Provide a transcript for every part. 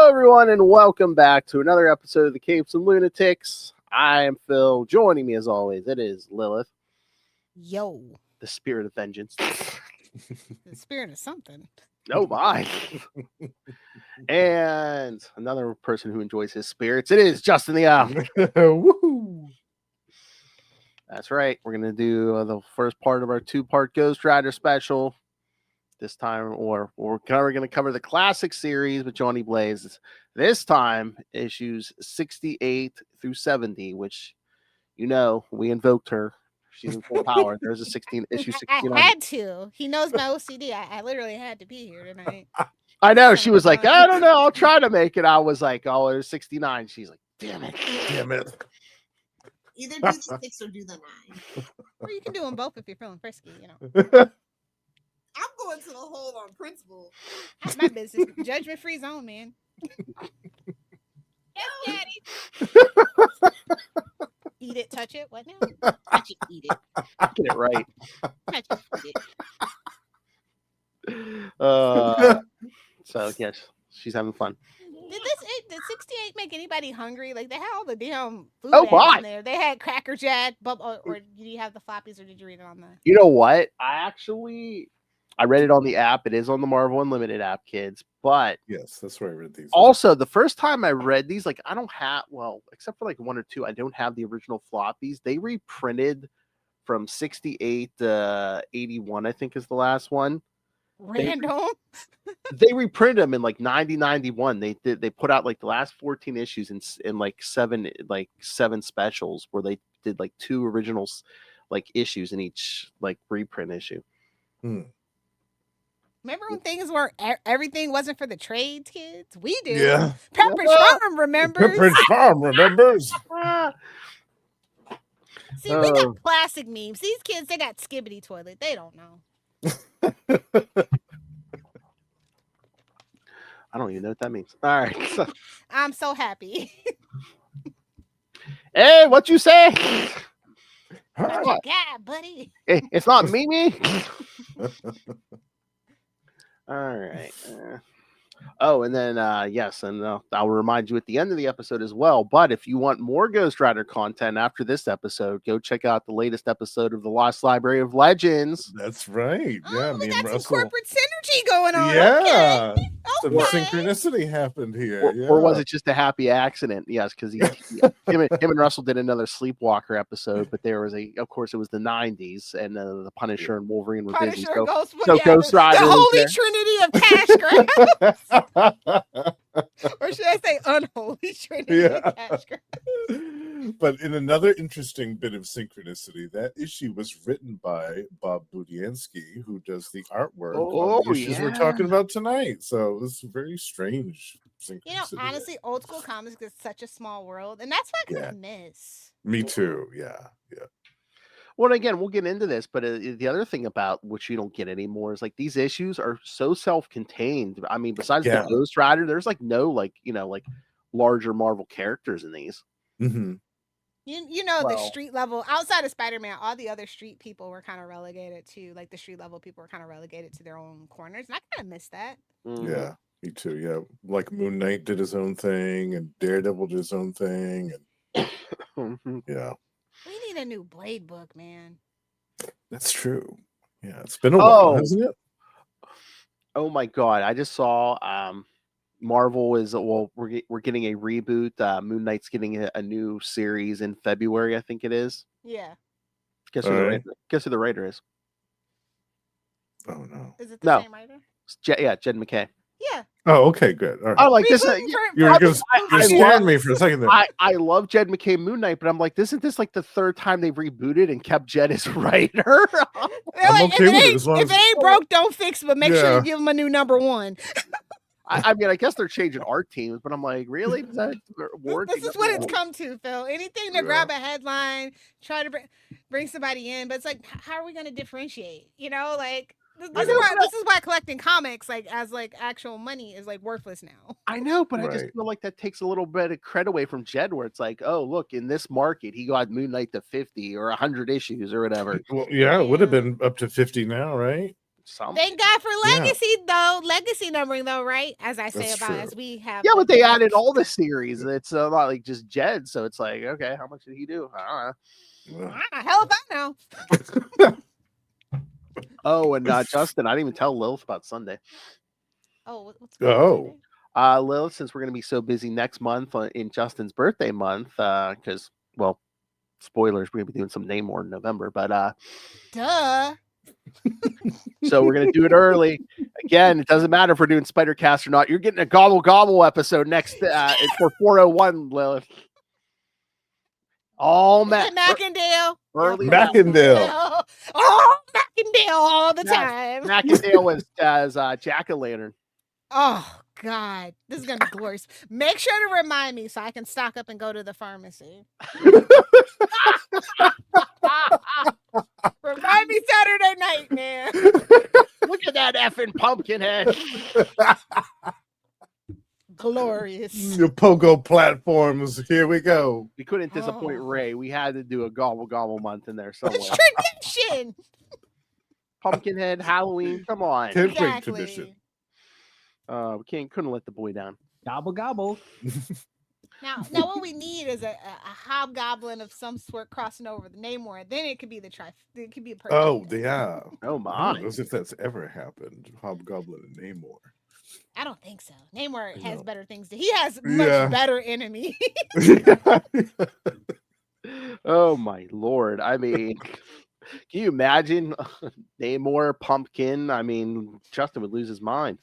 everyone, and welcome back to another episode of the Capes and Lunatics. I am Phil. Joining me, as always, it is Lilith. Yo. The spirit of vengeance. The spirit of something. Oh, my. And another person who enjoys his spirits, it is Justin the Owl. Woohoo! That's right. We're going to do the first part of our two-part Ghost Rider special. This time, or we're going to cover the classic series with Johnny Blaze. This time, issues 68 through 70, which, you know, we invoked her. She's in full power. There's a 16 issue 69. I had to. He knows my OCD. I literally had to be here tonight. I know. She was like, I don't know. I'll try to make it. I was like, oh, there's 69. She's like, damn it. Damn it. Either do the 6 or do the 9. Or you can do them both if you're feeling frisky, you know. I'm going to the hole on principle. That's my business. Judgment-free zone, man. Yes, Daddy. Eat it, touch it. What now? Touch it, eat it. Get it right. Touch it, eat it. So, yes, she's having fun. Did 68 make anybody hungry? Like, they had all the damn food why? in there. They had Cracker Jack, or did you have the floppies, or did you read it on the... You know what? I read it on the app. It is on the Marvel Unlimited app, kids. But yes, that's where I read these. Also, the first time I read these, like, I don't have, well, except for like one or two, I don't have the original floppies. They reprinted from 68 to 81, I think is the last one. Random. They reprinted them in like 91. They put out like the last 14 issues in like seven specials where they did like two originals like issues in each like reprint issue. Remember when things were everything wasn't for the trades, kids? We do. Yeah. Pepperidge Farm remembers. Perich Farm remembers. See, we got classic memes. These kids, they got skibbity toilet. They don't know. I don't even know what that means. All right. I'm so happy. Hey, what you say? What? Yeah, buddy. It's not Mimi. All right. Oh, and then yes, and I'll remind you at the end of the episode as well. But if you want more Ghost Rider content after this episode, go check out the latest episode of the Lost Library of Legends. That's right. Yeah, we me got and some Russell. corporate synergy going on. Yeah. Okay. Some synchronicity happened here. Or was it just a happy accident? Yes, because him and Russell did another Sleepwalker episode, but there was of course, it was the 90s, and the Punisher and Wolverine were busy. Punisher, Ghost Rider. The holy trinity of cash grabs. Or should I say unholy trinity of cash grabs? But in another interesting bit of synchronicity, that issue was written by Bob Budiansky, who does the artwork on the issues we're talking about tonight. So it was very strange synchronicity. You know, honestly, old school comics is such a small world, and that's what I kind of miss. Me too. Yeah. Well, again, we'll get into this, but the other thing about which you don't get anymore is like these issues are so self-contained. I mean, besides the Ghost Rider, there's like no like larger Marvel characters in these. Mm-hmm. You know, the street level outside of Spider-Man, all the other street people were kind of relegated to like the street level people were kind of relegated to their own corners, and I kind of miss that. Mm-hmm. Yeah, me too. Yeah, like Moon Knight did his own thing, and Daredevil did his own thing, and yeah. We need a new Blade book, man. That's true. Yeah, it's been a while, hasn't it? Oh my God! I just saw Marvel is we're getting a reboot. Moon Knight's getting a new series in February, I think it is. Yeah. Guess who the writer is? Oh no! Is it the same writer? Jed McKay. Yeah. Oh, okay, good. All right. I like this. You scared me for a second there. I love Jed McKay Moon Knight, but I'm like, isn't this like the third time they've rebooted and kept Jed as writer? I'm okay with it. If it ain't broke, don't fix it, but make sure you give him a new number one. I mean, I guess they're changing art teams, but I'm like, really? Is that this is what it's come to, Phil. Anything to grab a headline, try to bring somebody in, but it's like, how are we going to differentiate? You know, like this is why collecting comics like as like actual money is like worthless now. I know, but I just feel like that takes a little bit of credit away from Jed, where it's like, oh, look, in this market, he got Moon Knight to 50 or 100 issues or whatever. Well, yeah, it would have been up to 50 now, right? Thank God for legacy though. Legacy numbering though, right? As I say That's about true. as we have. Yeah, the but they Jeds. added all the series. It's not like just Jed, so it's like, okay, how much did he do? I don't know. Hell if I know. Oh, and Justin, I didn't even tell Lilith about Sunday. Oh, what's going on Oh. Sunday? Lilith, since we're going to be so busy next month in Justin's birthday month, because, well, spoilers, we're going to be doing some Namor in November, but Duh. so we're going to do it early. Again, it doesn't matter if we're doing Spider Cast or not. You're getting a Gobble Gobble episode next for 401, Lilith. All Mackindale. early Mackindale. Oh, Mackindale all the time. Mackindale was as Jack-o'-lantern. Oh God, this is gonna be glorious. Make sure to remind me so I can stock up and go to the pharmacy. Remind me Saturday night, man. Look at that effing pumpkin head. Glorious. The Pogo platforms. Here we go. We couldn't disappoint Ray. We had to do a Gobble Gobble month in there somewhere. It's tradition. Pumpkinhead, Halloween, come on. Can't break Exactly. tradition. We couldn't let the boy down. Gobble gobble. Now what we need is a hobgoblin of some sort crossing over the Namor. Then it could be it could be a person. Oh, yeah. Oh I my. don't know if that's ever happened. Hobgoblin and Namor. I don't think so. Namor has No. better things. He has much better enemy. Oh my lord. I mean, can you imagine Namor, Pumpkin? I mean, Justin would lose his mind.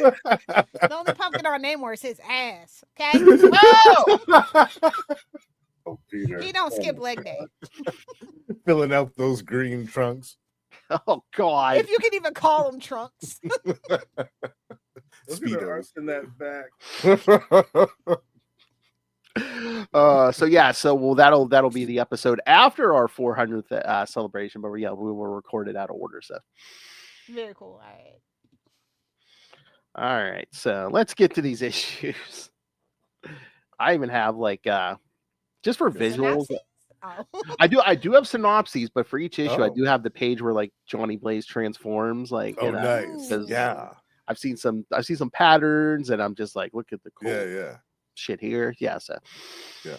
The only pumpkin on Namor is his ass. Okay? Oh, Peter. He don't skip leg day. Filling out those green trunks. Oh god. If you can even call them trunks. Speedos. in that back. So that'll be the episode after our 400th celebration, but we will record it out of order. So Very cool. All right, so let's get to these issues. I even have just for visuals. Synopsis? Oh. I do have synopses, but for each issue, I Oh. do have the page where Johnny Blaze transforms. Oh, nice. 'cause Yeah. I've seen some patterns, and I'm just like, look at the cool Yeah. shit here. Yeah, so Yeah.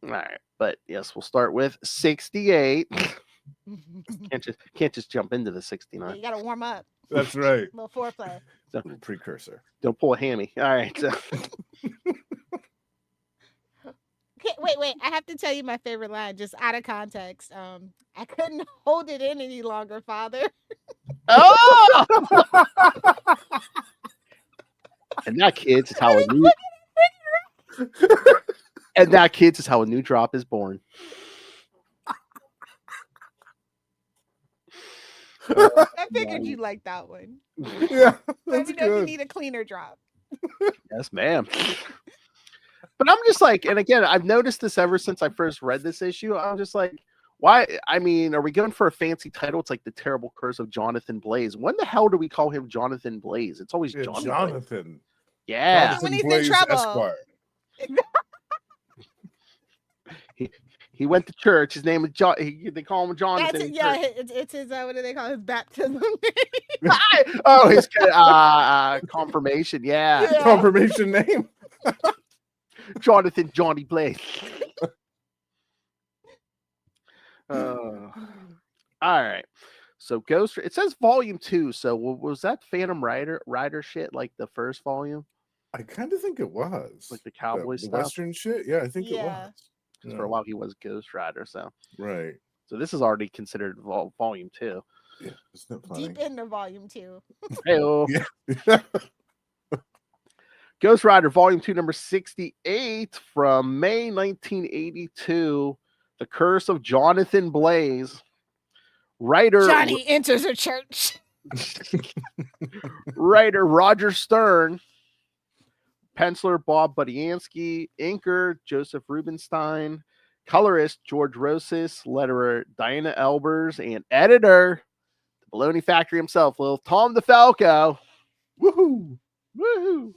All right, but yes, we'll start with 68. Can't just jump into the 69. You gotta warm up. That's right. A little foreplay. Little precursor. Don't pull a hammy. All right, so Okay, wait. I have to tell you my favorite line, just out of context. I couldn't hold it in any longer, Father. oh, and that kids is how a new drop is born. I figured you'd like that one. Yeah, Let that's me know if you good. need a cleaner drop. Yes, ma'am. But I'm just like, and again, I've noticed this ever since I first read this issue. I'm just like, why? I mean, are we going for a fancy title? It's like The Terrible Curse of Jonathan Blaze. When the hell do we call him Jonathan Blaze? It's always Yeah, Jonathan. Jonathan. Yeah. Jonathan When he's in Blaze trouble. Esquire. He went to church. His name was John. They call him Jonathan. That's in it, yeah, church. it's his what do they call it? His baptism? Oh, his confirmation. Yeah. Yeah. Confirmation name. Jonathan Johnny Blaze. All right. So Ghost. It says volume 2. So was that Phantom Rider shit like the first volume, I kind of think it was. like the cowboy the stuff? Western shit? Yeah, I think it Yeah. was. 'Cause for a while he was Ghost Rider. So Right. this is already considered volume 2. Yeah. Isn't it funny? Deep into volume 2. Hey-o. Yeah. Ghost Rider volume 2, number 68 from May 1982. The Curse of Jonathan Blaze. Writer Johnny enters a church. Writer Roger Stern. Penciler Bob Budiansky. Inker Joseph Rubinstein. Colorist George Rosas. Letterer Diana Elbers. And editor, the Baloney Factory himself, little Tom DeFalco. Woohoo! Woohoo!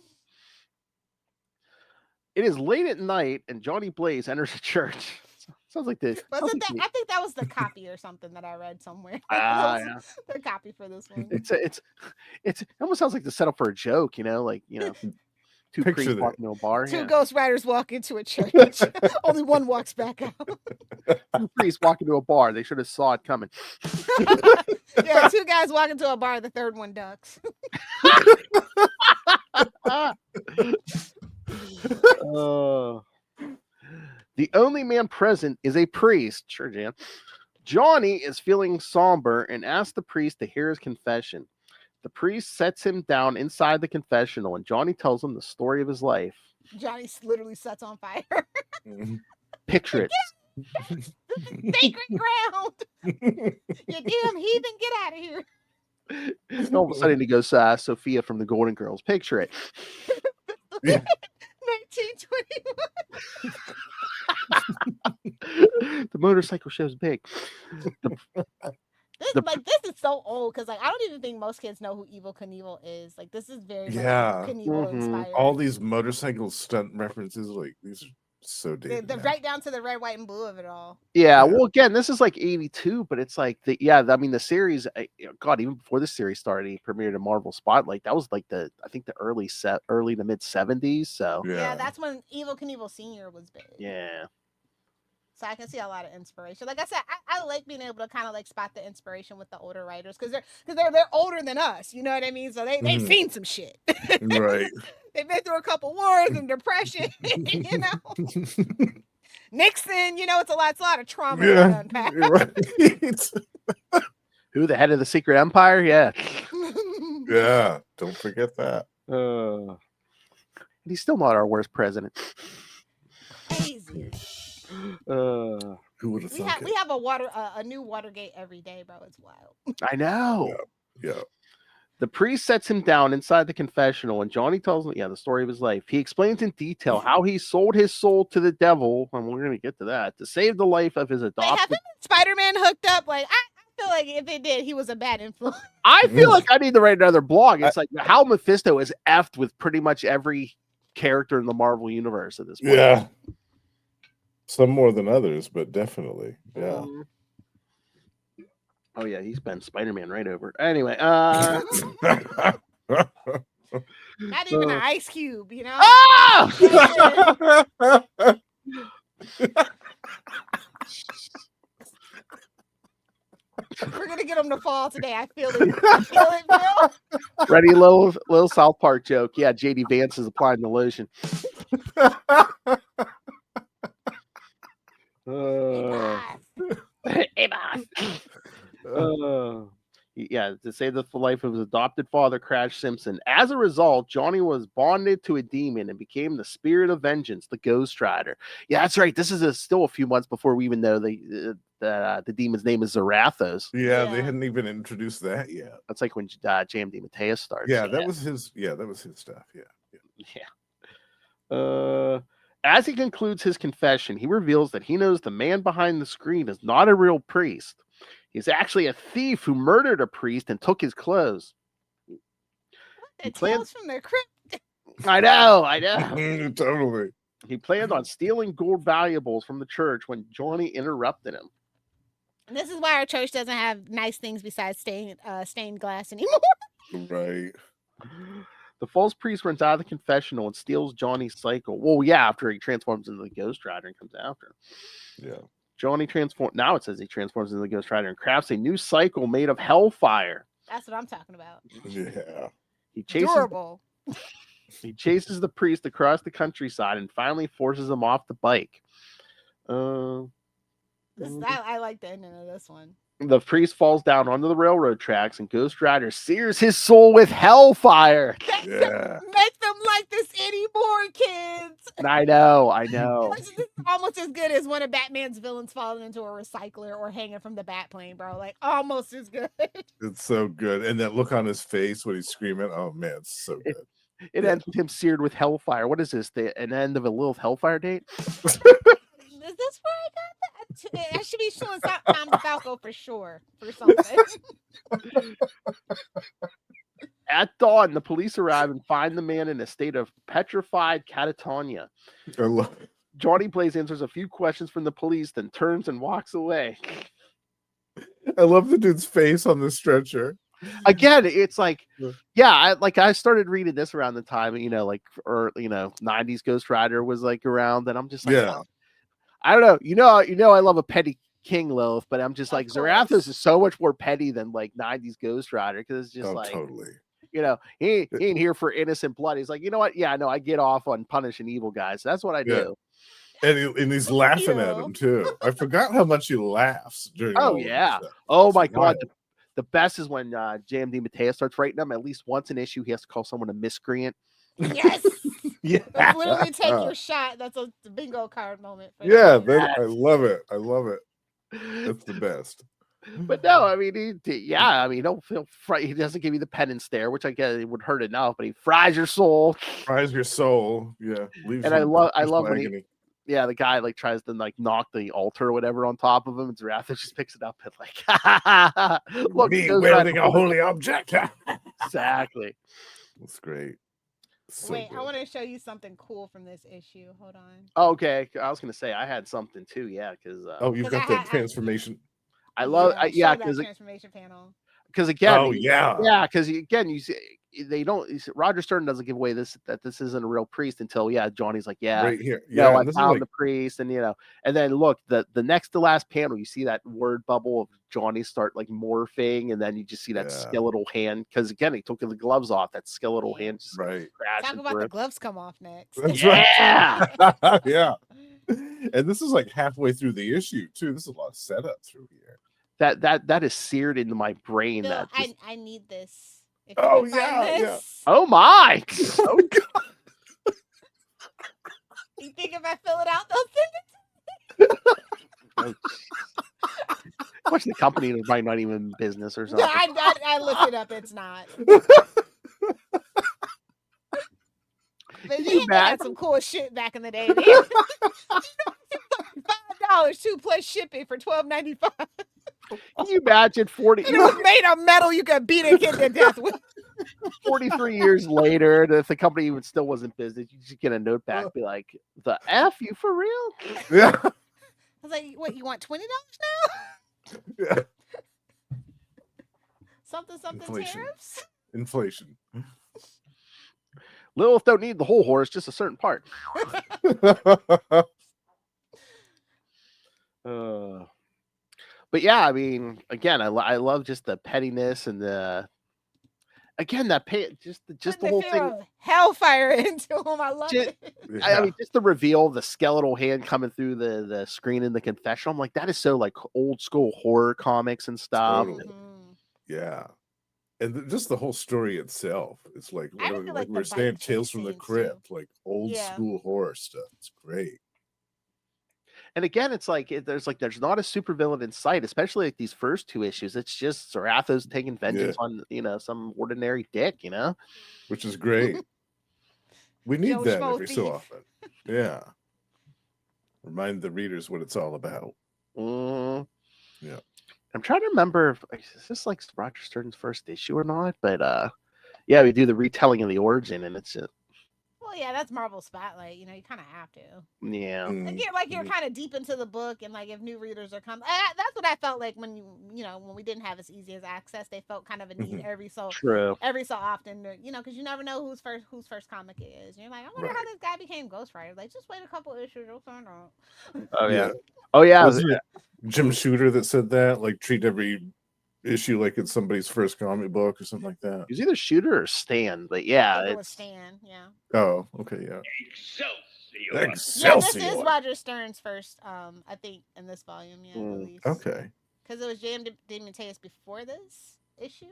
It is late at night, and Johnny Blaze enters a church. Sounds like the. Wasn't that? I think that was the copy or something that I read somewhere. Yeah. The copy for this one. It almost sounds like the setup for a joke, like two Picture priests that. walking to a bar. Two Yeah. ghost riders walk into a church. Only one walks back out. Two priests walking to a bar. They should have saw it coming. Yeah, two guys walk into a bar. The third one ducks. The only man present is a priest. Sure, Jan. Johnny is feeling somber and asks the priest to hear his confession. The priest sets him down inside the confessional, and Johnny tells him the story of his life. Johnny literally sets on fire. Picture it. Sacred ground. You damn heathen, get out of here. And all of a sudden, he goes, Sophia from the Golden Girls. Picture it. Yeah. 1921. The motorcycle show's big. This is so old because I don't even think most kids know who Evel Knievel is. This is very Yeah. Knievel inspired. All these motorcycle stunt references, these are so dated. Right down to the red, white, and blue of it all. Yeah, well, again, this is 82, but it's the series, God, even before the series started, he premiered in Marvel Spotlight. That was I think the early to mid 70s. So yeah, that's when Evel Knievel Sr. was big. Yeah. So I can see a lot of inspiration. Like I said, I like being able to kind of spot the inspiration with the older writers because they're older than us. You know what I mean? So they've seen some shit. Right. They've been through a couple wars and depression. Nixon, it's a lot of trauma to unpack. Right. Who, the head of the secret empire? Yeah. Yeah. Don't forget that. He's still not our worst president. Crazy. Who would have thought? We have a new Watergate every day, bro. It's wild. I know. Yeah. The priest sets him down inside the confessional, and Johnny tells him, the story of his life. He explains in detail how he sold his soul to the devil, and we're going to get to that, to save the life of his adopted. Haven't Spider-Man hooked up? I feel like if it did, he was a bad influence. I feel like I need to write another blog. It's how Mephisto is effed with pretty much every character in the Marvel universe at this point. Yeah. Some more than others, but definitely. Yeah. Oh, yeah, he's been Spider-Man right over. Anyway. Not even an ice cube, Ah! We're going to get him to fall today. I feel it. Bill. Ready, little South Park joke. Yeah, JD Vance is applying the lotion. Hey, boss. To save the life of his adopted father, Crash Simpson. As a result, Johnny was bonded to a demon and became the spirit of vengeance, the Ghost Rider. Yeah, that's right. This is still a few months before we even know the demon's name is Zarathos. Yeah, they hadn't even introduced that yet. That's like when JMD Mateus starts. Yeah, that was his. Yeah, that was his stuff. Yeah. As he concludes his confession, he reveals that he knows the man behind the screen is not a real priest. He's actually a thief who murdered a priest and took his clothes. Tales from the crypt. I know. Totally. He planned on stealing gold valuables from the church when Johnny interrupted him. And this is why our church doesn't have nice things besides stained glass anymore. Right. The false priest runs out of the confessional and steals Johnny's cycle. Well, yeah, after he transforms into the Ghost Rider and comes after him. Yeah. Johnny now it says he transforms into the Ghost Rider and crafts a new cycle made of hellfire. That's what I'm talking about. Yeah. He chases Durable. He chases the priest across the countryside and finally forces him off the bike. I like the ending of this one. The priest falls down onto the railroad tracks, and Ghost Rider sears his soul with hellfire. Yeah. Make them like this anymore, kids. I know. This is almost as good as one of Batman's villains falling into a recycler or hanging from the Batplane, bro. Almost as good. It's so good. And that look on his face when he's screaming, oh man, it's so good. It ends with him seared with hellfire. What is this? An end of a Lilith Hellfire date? Is this where I got that? I should be showing Tom DeFalco for sure for something. At dawn, the police arrive and find the man in a state of petrified catatonia. Johnny Blaze answers a few questions from the police, then turns and walks away. I love the dude's face on the stretcher. Again, it's like, Yeah. I started reading this around the time, like, or 90s Ghost Rider was like around, and I'm just like, Yeah. I don't know, I love a petty king, Lilith, but I'm just Of like, course. Zarathos is so much more petty than like 90s Ghost Rider, because it's just like, Totally. he ain't here for innocent blood. He's like, you know what? Yeah, no, I get off on punishing evil guys. That's what I do. And he's laughing at Ew. him too. I forgot how much he laughs during Oh all of this yeah. stuff. Oh It's my god. wild. The best is when JMD Mateo starts writing them. At least once an issue, he has to call someone a miscreant. Yes. Yeah. That's literally take your shot. That's a bingo card moment. For Yeah, that. I love it. I love it. That's the best. But no, I mean, he doesn't give you the penance stare, which I guess it would hurt enough, but he fries your soul. Fries your soul. Yeah. Leaves And you I in love peaceful when agony. the guy like tries to like knock the altar or whatever on top of him, and Zarathos just picks it up and like, look, Me Ghost wielding Rider- a holy object. Exactly. That's great. So Wait, good. I want to show you something cool from this issue. Hold on. Okay, I was gonna say I had something too. Yeah, because Oh, you've 'Cause got I that had- transformation. I love show that because transformation panel. again, Oh, yeah. because again, you see, they don't. Roger Stern doesn't give away that this isn't a real priest until Johnny's like, Right here. no, Yeah. I This is found like, the priest, and and then look, the next to last panel, you see that word bubble of Johnny start like morphing, and then you just see that Yeah. skeletal hand, because again, he took the gloves off, that skeletal hand just right. crashing Talk about through the it. gloves come off next. That's Yeah. right. Yeah. And this is like halfway through the issue too. This is a lot of setup through here. That is seared into my brain. Bill, That just, I need this. If Oh, you can find yeah, yeah. this. oh my. Oh god. You think if I fill it out, they'll send it What's the company that might not even in business or to me? something? No, I looked it up. It's not. But you they had imagine? some cool shit back in the day. $5 2 plus shipping for $12.95. Can you imagine 40? And it was made of metal you could beat a kid to death with. 43 years later, and if the company even still wasn't business, you just get a note back, be like, "The F you for real?" Yeah. I was like, "What? You want $20 now? Yeah. Something Inflation. tariffs?" Inflation. Lilith don't need the whole horse, just a certain part. But yeah, I mean, again, I love just the pettiness and the just the Putting whole fear thing. of hellfire into him. I love Just- it. I mean, just the reveal of the skeletal hand coming through the screen in the confessional. I'm like, that is so like old school horror comics and stuff. Totally. Mhm. Yeah. And just the whole story itself. It's like, I what feel like like we the were saying, bike Tales chase from the scenes, too. Crypt, like old Yeah. school horror stuff. It's great. And again, it's like there's not a supervillain in sight, especially like these first two issues. It's just Zarathos taking vengeance on some ordinary dick, Which is great. We need Joe that Schmo every so thief. often. Yeah. Remind the readers what it's all about. Yeah. I'm trying to remember if is this like Roger Stern's first issue or not, but yeah, we do the retelling of the origin, and it's just Well, yeah, that's Marvel Spotlight. You kind of have to. yeah. Mm. You're kind of deep into the book, and like if new readers are coming, that's what I felt like when when we didn't have as easy as access. They felt kind of a need every so True. often, because you never know whose first comic it is. And you're like, I wonder how Right. this guy became Ghost Rider. Like, just wait a couple issues, you'll find out. Oh yeah. Yeah. Oh yeah. Wasn't it Jim Shooter that said that? Like, treat every issue like it's somebody's first comic book or something like that. It was either Shooter or Stan, but I yeah, think it was it's Stan. Yeah. Oh, okay, yeah. Yeah, Excelsior. this is Roger Stern's first. I think in this volume, release. Okay. Because it was J.M. DeMatteis before this issue.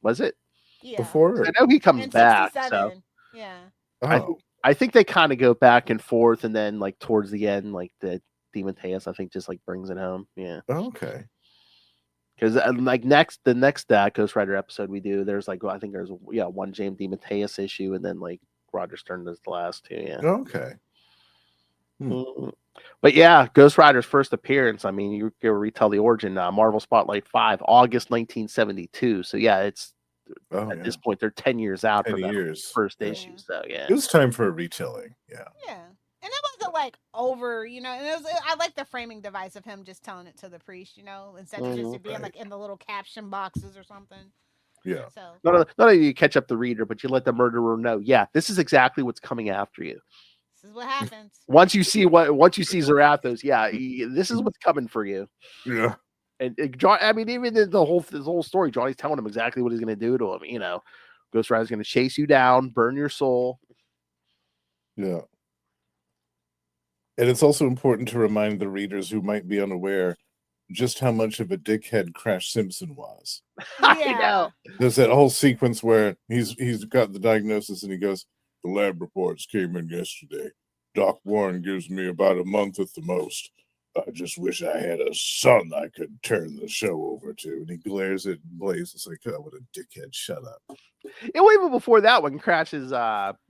was it? Yeah. Before. I know he comes In back. 67. So Yeah. Oh. I think they kind of go back and forth, and then like towards the end, like the DeMatteis, I think just like brings it home. Yeah. Okay. Because like the next Ghost Rider episode we do, there's like I think there's one James DeMatteis issue, and then like Roger Stern does the last two. Yeah. Okay. But yeah, Ghost Rider's first appearance. I mean, you go retell the origin. Marvel Spotlight 5, August 1972. So yeah, it's at this point they're 10 years out 10 from that years. first Yeah. issue. So yeah, It was time for a retelling. Yeah. Yeah. And it wasn't felt like over, and I like the framing device of him just telling it to the priest, instead of just it being like in the little caption boxes or something. Yeah. So Not only do you catch up the reader, but you let the murderer know, yeah, this is exactly what's coming after you. this is what happens. Once you see Zarathos, yeah, this is what's coming for you. Yeah. And John, I mean, even in this whole story, Johnny's telling him exactly what he's going to do to him. Ghost Rider's going to chase you down, burn your soul. Yeah. And it's also important to remind the readers who might be unaware just how much of a dickhead Crash Simpson was. I know. There's that whole sequence where he's got the diagnosis and he goes, "The lab reports came in yesterday. Doc Warren gives me about a month at the most. I just wish I had a son I could turn the show over to." And he glares at Blaze. It's like, oh, what a dickhead. Shut up. Even before that, when Crash's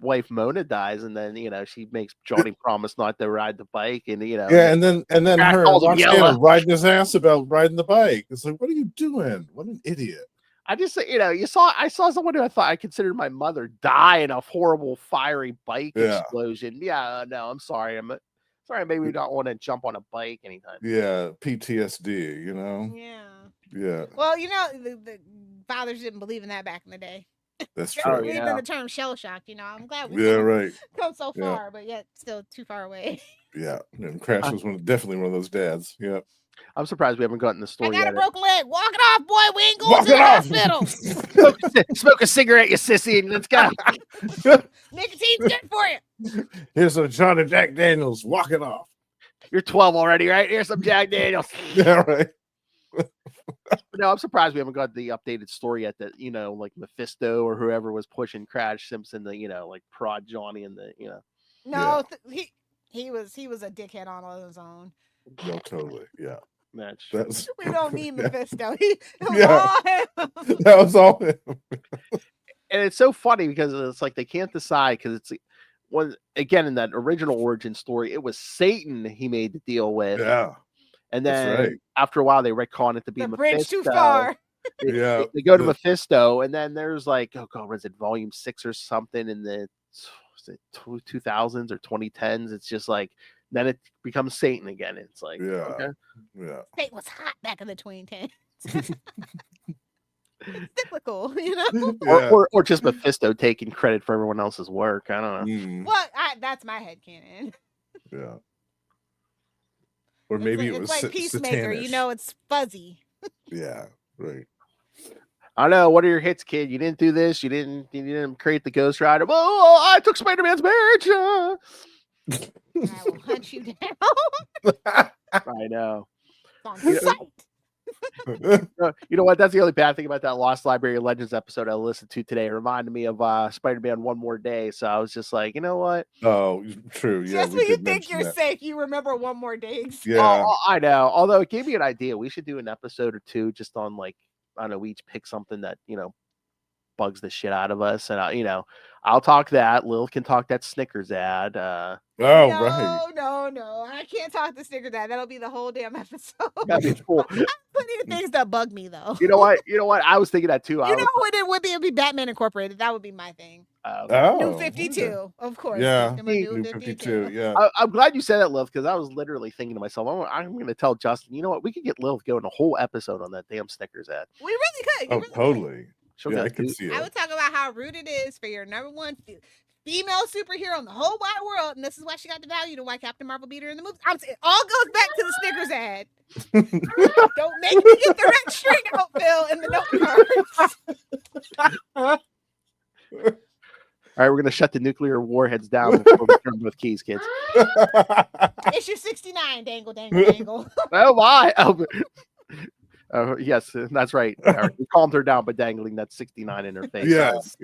wife Mona dies, and then she makes Johnny promise not to ride the bike, and yeah, and then Crash her calls him Roxanne yellow. riding his ass about riding the bike. It's like, what are you doing? What an idiot. I just I saw someone who I considered my mother die in a horrible fiery bike explosion. Yeah, no, I'm sorry. Sorry, maybe we don't want to jump on a bike anytime. Yeah, PTSD, Yeah. Well, the fathers didn't believe in that back in the day. That's They true. didn't believe in the term shell shock. I'm glad we come so far, but yet still too far away. Yeah, and Crash was definitely one of those dads. Yeah. I'm surprised we haven't gotten the story yet. I got yet. a broken leg. Walk it off, boy. We ain't going to the hospital. Smoke a cigarette, you sissy, and let's go. Nicotine's good for you. Here's some Johnny Jack Daniels. Walk it off. You're 12 already, right? Here's some Jack Daniels. Yeah, right. No, I'm surprised we haven't got the updated story yet that, like Mephisto or whoever was pushing Crash Simpson to, like prod Johnny and No, he was a dickhead on his own. No, totally. Yeah. That's we don't need Mephisto. It was all him. That was all him. And it's so funny because it's like they can't decide because it's again in that original origin story, it was Satan he made the deal with. Yeah. And then after a while they retcon it to be the Mephisto. bridge too far. They go to Mephisto, and then there's like, oh god, was it volume 6 or something in the 2000s or 2010s? It's just like then it becomes Satan again. It's like okay. Yeah. Satan was hot back in the 2010s. Cyclical, or just Mephisto taking credit for everyone else's work. I don't know. Well, that's my headcanon. Yeah. Or maybe it's like Peacemaker. satanish. It's fuzzy. Yeah. Right. I know. What are your hits, kid? You didn't do this. You didn't create the Ghost Rider. Oh, I took Spider-Man's marriage. I will hunt you down. I know. On sight. You know what? That's the only bad thing about that Lost Library of Legends episode I listened to today. It reminded me of Spider-Man One More Day. So I was just like, you know what? Oh, true. Yeah. Just when you think you're safe, you remember One More Day. Yeah. I know. Although it gave me an idea. We should do an episode or two just on like, I don't know, we each pick something that, bugs the shit out of us. And, I'll talk that. Lil can talk that Snickers ad. Right. No. I can't talk the Snickers ad. That'll be the whole damn episode. That'd be cool. Plenty of things that bug me, though. You know what? I was thinking that too. What it would be? It'd be Batman Incorporated. That would be my thing. New 52, of course. Yeah. New 52. Yeah. I'm glad you said that, Lil, because I was literally thinking to myself, I'm going to tell Justin, you know what? We could get Lil going a whole episode on that damn Snickers ad. We really could. Totally. Yeah, I can see it. I would talk about how rude it is for your number one female superhero in the whole wide world, and this is why she got the value to why Captain Marvel beat her in the movie. It all goes back to the Snickers ad. Don't make me get the red string out, Phil, in the note cards. All right, we're gonna shut the nuclear warheads down before we turn both keys, kids. Issue 69, dangle. Oh my! Yes, that's right. We calmed her down by dangling that 69 in her face. Yes.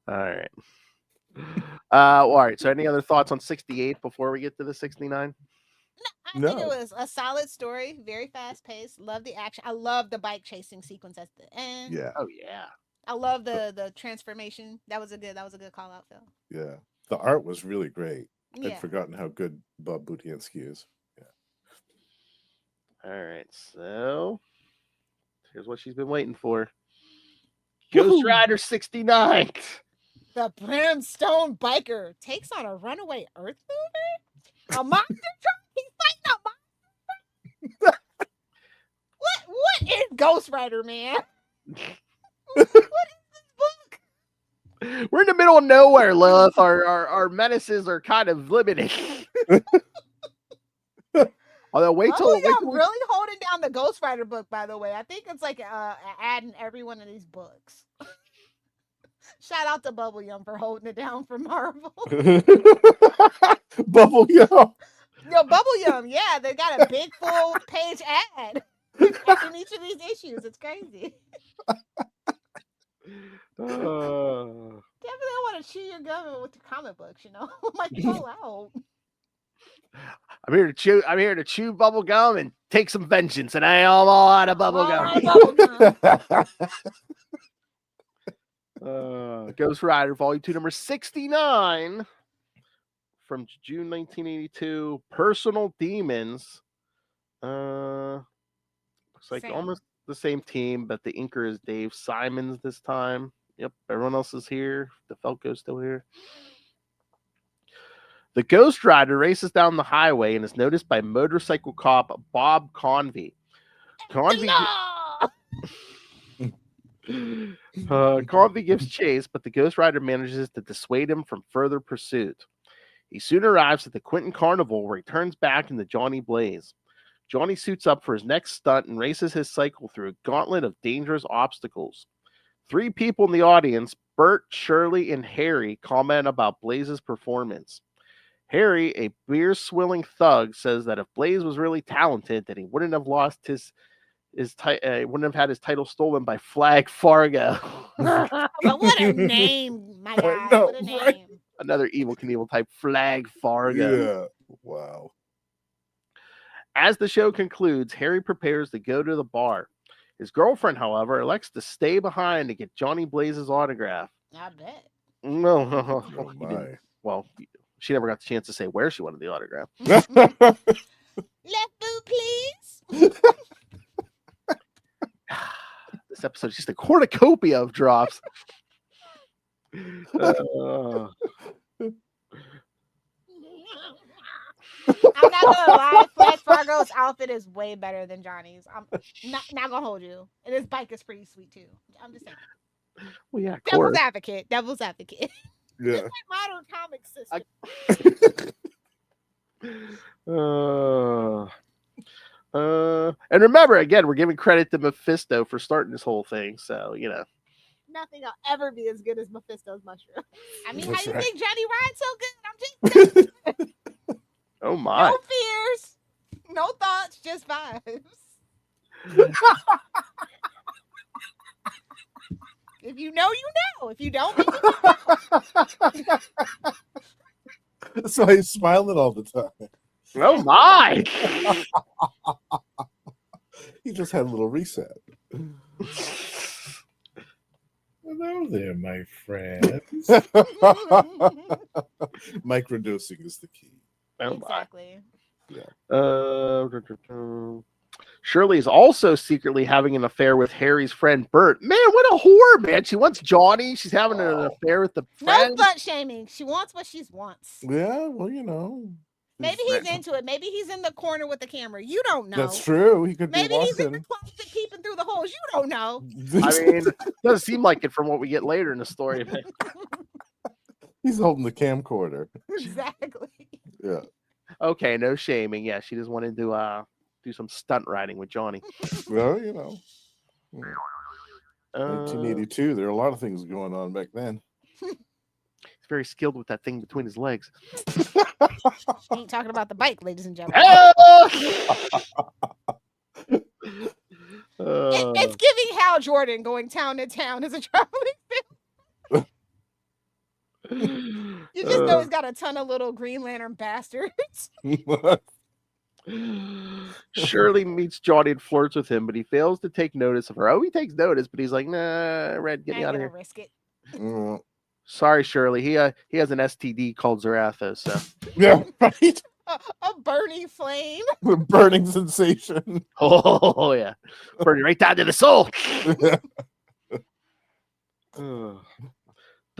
All right. All right. So, any other thoughts on 68 before we get to the 69? I think it was a solid story, very fast paced. Love the action. I love the bike chasing sequence at the end. Yeah. Oh yeah. I love the transformation. That was a good call out, Phil. Yeah. The art was really great. Yeah. I'd forgotten how good Bob Budiansky is. All right, so here's what she's been waiting for. Ghost Rider 69. The brimstone biker takes on a runaway earth mover? A monster truck? He's fighting a monster? What is Ghost Rider, man? What is this book? We're in the middle of nowhere, Lilith. Our menaces are kind of limited. Although wait till really holding down the Ghost Rider book, by the way. I think it's like an ad in every one of these books. Shout out to Bubble Yum for holding it down for Marvel. Bubble Yum. Yo, Bubble Yum, yeah, they got a big full page ad in each of these issues. It's crazy. Definitely want to chew your gum with the comic books, you know. Might fall out. I'm here to chew bubble gum and take some vengeance, and I am all out of bubble gum. Ghost Rider, Volume 2, number 69, from June 1982. Personal Demons. Looks like almost the same team, but the inker is Dave Simons this time. Yep, everyone else is here. The Falco's still here. The Ghost Rider races down the highway and is noticed by motorcycle cop Bob Convey. Convey gives chase, but the Ghost Rider manages to dissuade him from further pursuit. He soon arrives at the Quentin Carnival, where he turns back into Johnny Blaze. Johnny suits up for his next stunt and races his cycle through a gauntlet of dangerous obstacles. 3 people in the audience, Bert, Shirley, and Harry, comment about Blaze's performance. Harry, a beer-swilling thug, says that if Blaze was really talented, then he wouldn't have lost wouldn't have had his title stolen by Flag Fargo. But what a name, my guy! What a name! Right? Another Evel Knievel type, Flag Fargo. Yeah. Wow. As the show concludes, Harry prepares to go to the bar. His girlfriend, however, elects to stay behind to get Johnny Blaze's autograph. I bet. No, Oh my. well, she never got the chance to say where she wanted the autograph. Left boot, please. This episode's just a cornucopia of drops. I'm not gonna lie, Flag Fargo's outfit is way better than Johnny's. I'm not gonna hold you. And his bike is pretty sweet too. I'm just saying. Well, yeah, of Devil's course. advocate. Yeah. It's like modern comic system. And remember, again, we're giving credit to Mephisto for starting this whole thing. So, you know. Nothing will ever be as good as Mephisto's mushroom. I mean, That's how you right. think Johnny rides so good? I'm just Oh, my. no fears, no thoughts, just vibes. If you know, you know. If you don't, you don't. That's why he's smiling all the time. Oh, my. He just had a little reset. Hello there, my friends. Microdosing is the key. Oh, Exactly. Shirley is also secretly having an affair with Harry's friend Bert. Man, what a whore, man. She wants Johnny. She's having an affair with the friend. No slut shaming. She wants what she wants. Yeah, well, you know. Maybe he's into it. Maybe he's in the corner with the camera. You don't know. That's true. He could Maybe be he's in the watching. closet peeping through the holes. You don't know. I mean, it doesn't seem like it from what we get later in the story. He's holding the camcorder. Exactly. Yeah. Okay, no shaming. Yeah, she just wanted to do some stunt riding with Johnny. Well, you know. 1982. 1982. There are a lot of things going on back then. He's very skilled with that thing between his legs. He ain't talking about the bike, ladies and gentlemen. It's giving Hal Jordan going town to town as a traveling film. You just know he's got a ton of little Green Lantern bastards. Shirley meets Johnny and flirts with him, but he fails to take notice of her. Oh, he takes notice, but he's like, nah, Red, get me out of here. Risk it. Sorry, Shirley. He has an STD called Zarathos. So. Yeah, right. A burning flame. The burning sensation. Oh, yeah. Burning right down to the soul.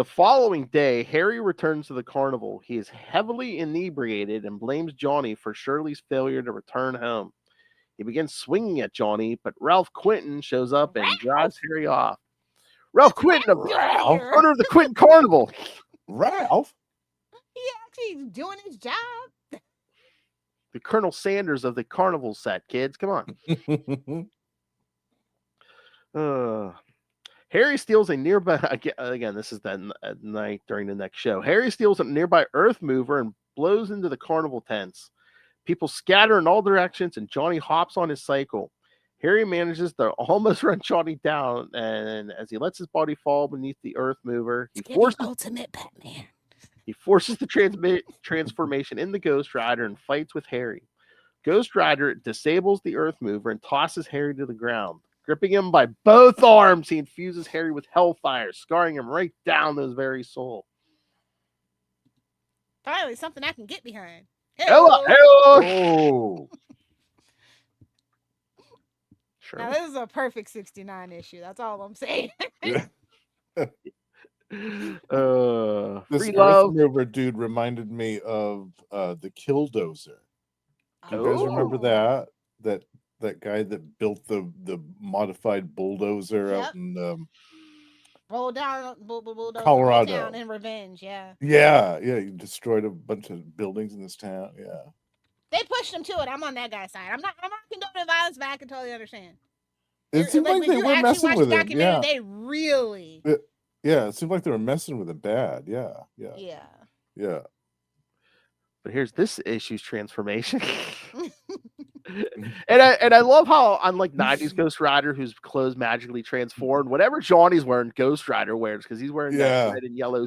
The following day, Harry returns to the carnival. He is heavily inebriated and blames Johnny for Shirley's failure to return home. He begins swinging at Johnny, but Ralph Quentin shows up and drives Harry off. Ralph Quentin, owner of the Quentin Carnival. Ralph? He actually doing his job. The Colonel Sanders of the carnival set, kids. Come on. Harry steals a nearby... Again, this is that at night during the next show. Harry steals a nearby earth mover and blows into the carnival tents. People scatter in all directions, and Johnny hops on his cycle. Harry manages to almost run Johnny down, and as he lets his body fall beneath the earth mover, he forces ultimate Batman. He forces the transformation in the Ghost Rider and fights with Harry. Ghost Rider disables the earth mover and tosses Harry to the ground. Gripping him by both arms, he infuses Harry with hellfire, scarring him right down to his very soul. Finally, something I can get behind. Hello. Oh. Sure. Now, this is a perfect 69 issue. That's all I'm saying. This Free Earth love. Mover dude reminded me of the Killdozer. Do you guys remember that guy that built the modified bulldozer out in bulldozer Colorado town in revenge? Yeah. Yeah, he destroyed a bunch of buildings in this town. Yeah. They pushed him to it. I'm on that guy's side. I'm not condoning violence, but I can totally understand. It seemed like they were messing with him. Yeah. They really. It seemed like they were messing with him bad. Yeah. But here's this issue's transformation. and I love how, unlike 90s Ghost Rider, whose clothes magically transformed, whatever Johnny's wearing, Ghost Rider wears, because he's wearing that red and yellow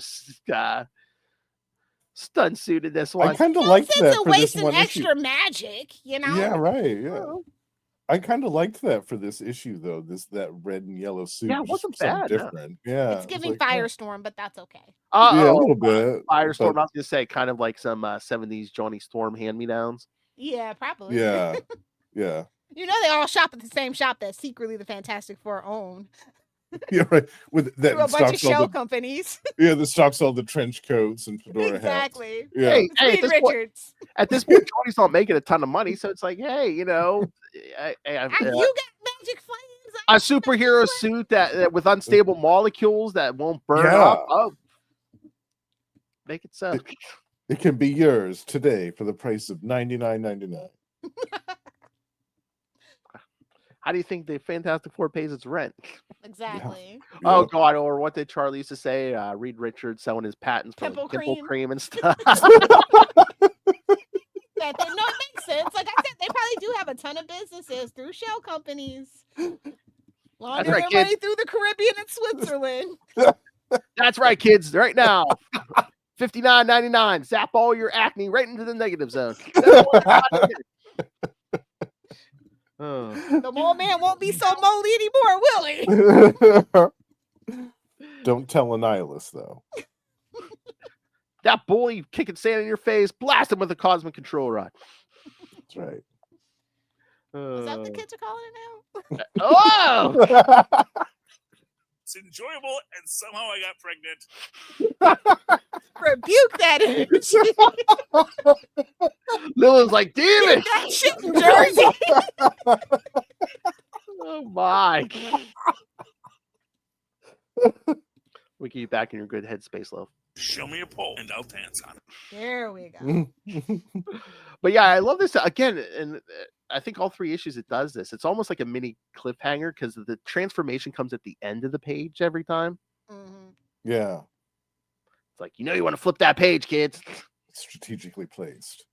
stun suit in this one. I kind of liked that for this one extra issue. Magic, you know? Yeah, right. Yeah. I kind of liked that for this issue, though. That red and yellow suit. Yeah, it wasn't bad. Different. Yeah. It's giving Firestorm, but that's okay. Yeah, a little bit. Firestorm, I was gonna say, kind of like some 70s Johnny Storm hand-me-downs. Yeah, probably. Yeah. You know, they all shop at the same shop that secretly the Fantastic Four own. Yeah, right. With that, a bunch of shell companies. Yeah, that stocks all the trench coats and fedora exactly. hats. Yeah. Hey, at this point, Johnny's not making a ton of money, so it's like, hey, you know, you got magic flames. A superhero suit that with unstable molecules that won't burn up. Oh, make it so. It can be yours today for the price of $99.99. How do you think the Fantastic Four pays its rent? Exactly. Yeah. Oh God! Or what did Charlie used to say? Reed Richards selling his patents for pimple cream and stuff. It makes sense. Like I said, they probably do have a ton of businesses through shell companies. Laundering their money through the Caribbean and Switzerland. That's right, kids. Right now, $59.99. Zap all your acne right into the negative zone. The mole man won't be so moldy anymore, will he? Don't tell a nihilist, though. That bully kicking sand in your face, blast him with a cosmic control rod. That's right. Is that what the kids are calling it now? Oh! It's enjoyable, and somehow I got pregnant. Rebuke that energy. Lilith's like, damn it! That shit in Jersey. Oh my. We get you back in your good headspace, love. Show me a pole and I'll dance on it. There we go. But yeah, I love this again, and I think all 3 issues it does this. It's almost like a mini cliffhanger because the transformation comes at the end of the page every time. Mm-hmm. Yeah, it's like, you want to flip that page, kids. Strategically placed.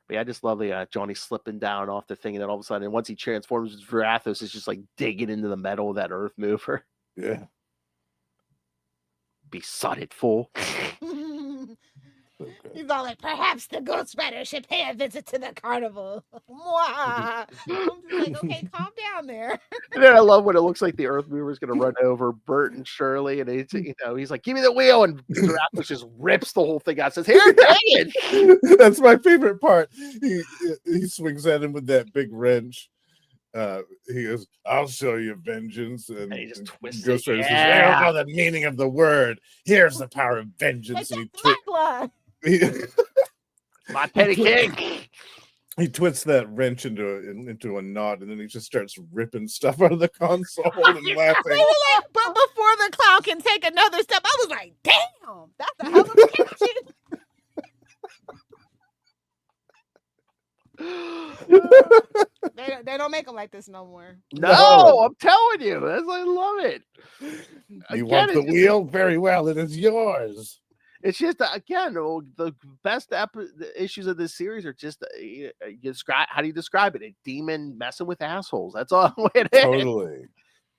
But yeah, I just love the Johnny slipping down off the thing, and then all of a sudden, once he transforms, Zarathos is just like digging into the metal of that earth mover. Yeah. Besotted fool. He's all like, perhaps the Ghost Rider should pay a visit to the carnival. I'm just like, okay, calm down there. And then I love when it looks like the earth mover is going to run over Bert and Shirley, and he's like, give me the wheel, and Zarathos just rips the whole thing out. Says, here, take it. That's my favorite part. He swings at him with that big wrench, he goes, "I'll show you vengeance," and he just twists Ghost it. Rider says, "I don't Yeah. know the meaning of the word. Here's the power of vengeance." And My petty king. he twists that wrench into a knot, and then he just starts ripping stuff out of the console and laughing. But before the clown can take another step, I was like, "Damn, that's a hell of a catching." They don't make them like this no more. No, I'm telling you, I love it. You want the wheel? Very well, it is yours. It's just again, the best issues of this series are just you describe. How do you describe it? A demon messing with assholes. That's all it is. Totally.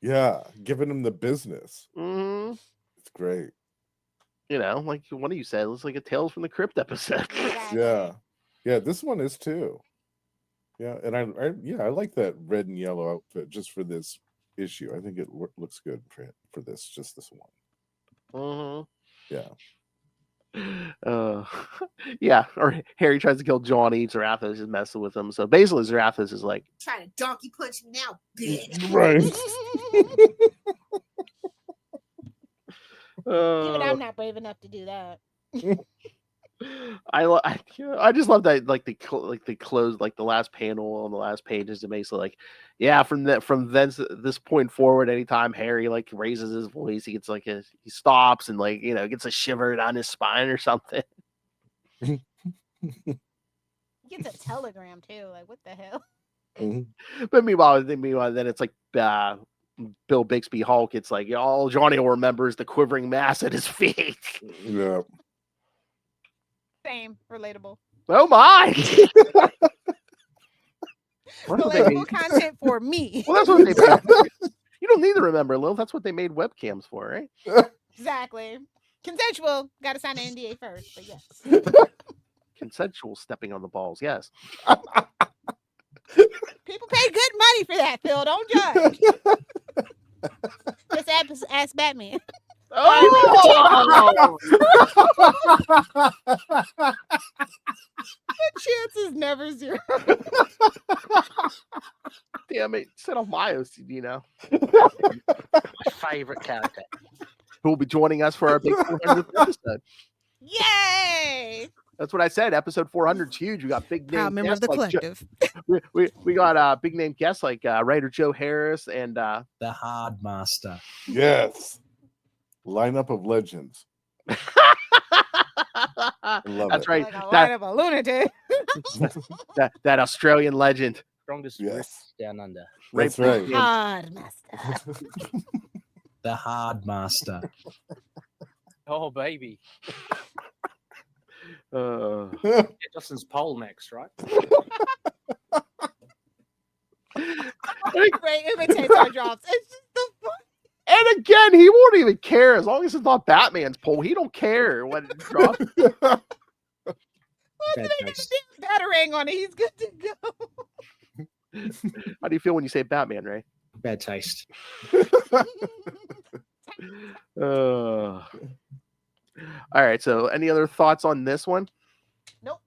Yeah, giving him the business. Mm-hmm. It's great. You know, like one of you said, it's like a Tales from the Crypt episode. Yeah, this one is too. Yeah, and I like that red and yellow outfit just for this issue. I think it looks good for this one. Mm-hmm. Yeah. Yeah, or Harry tries to kill Johnny. Zarathos is messing with him. So basically, Zarathos is like, trying to donkey punch me now, bitch. Right. Even I'm not brave enough to do that. I just love that they close like the last panel on the last page is basically like, yeah, from this point forward, anytime Harry like raises his voice, he gets like he stops and like gets a shiver down his spine or something. He gets a telegram too. Like, what the hell? Mm-hmm. But meanwhile, then it's like Bill Bixby Hulk. It's like all Johnny will remember is the quivering mass at his feet. Yeah. Same. Relatable. Oh my! Relatable content for me. Well, that's what they made. You don't need to remember, Lil. That's what they made webcams for, right? Exactly. Consensual. Got to sign an NDA first, but yes. Consensual stepping on the balls, yes. People pay good money for that, Phil. Don't judge. Just ask Batman. Oh! The chance is never zero. Damn it. Set off my OCD now. My favorite character. Who will be joining us for our big 400th episode. Yay! That's what I said. Episode 400 is huge. We got big name Proud member of the collective. we got big name guests like writer Joe Harris and the Hard Master. Yes. Lineup of legends. I love That's it. right. Like a lineup of lunatics. that Australian legend. Strongest Yes. down under. That's right. Hard master. The Hard Master. Oh, baby. Justin's pole next, right? Ray imitates our drops. It's just the fun. And again, he won't even care as long as it's not Batman's pole. He don't care when it drops. Well, they got a damn batarang on it. He's good to go. How do you feel when you say Batman, Ray? Bad taste. All right. So, any other thoughts on this one? Nope.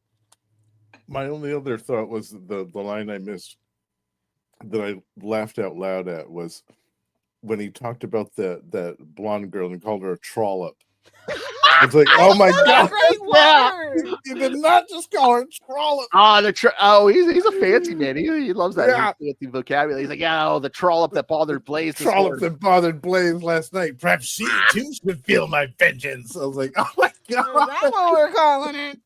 My only other thought was the line I missed that I laughed out loud at was when he talked about that blonde girl and called her a trollop. It's like, oh my god! Great word. You did not just call her a trollop. He's a fancy man. He loves that fancy vocabulary. He's like, the trollop that bothered Blaze. Trollop that bothered Blaze last night. Perhaps she too should feel my vengeance. I was like, oh my god! That's what we're calling it.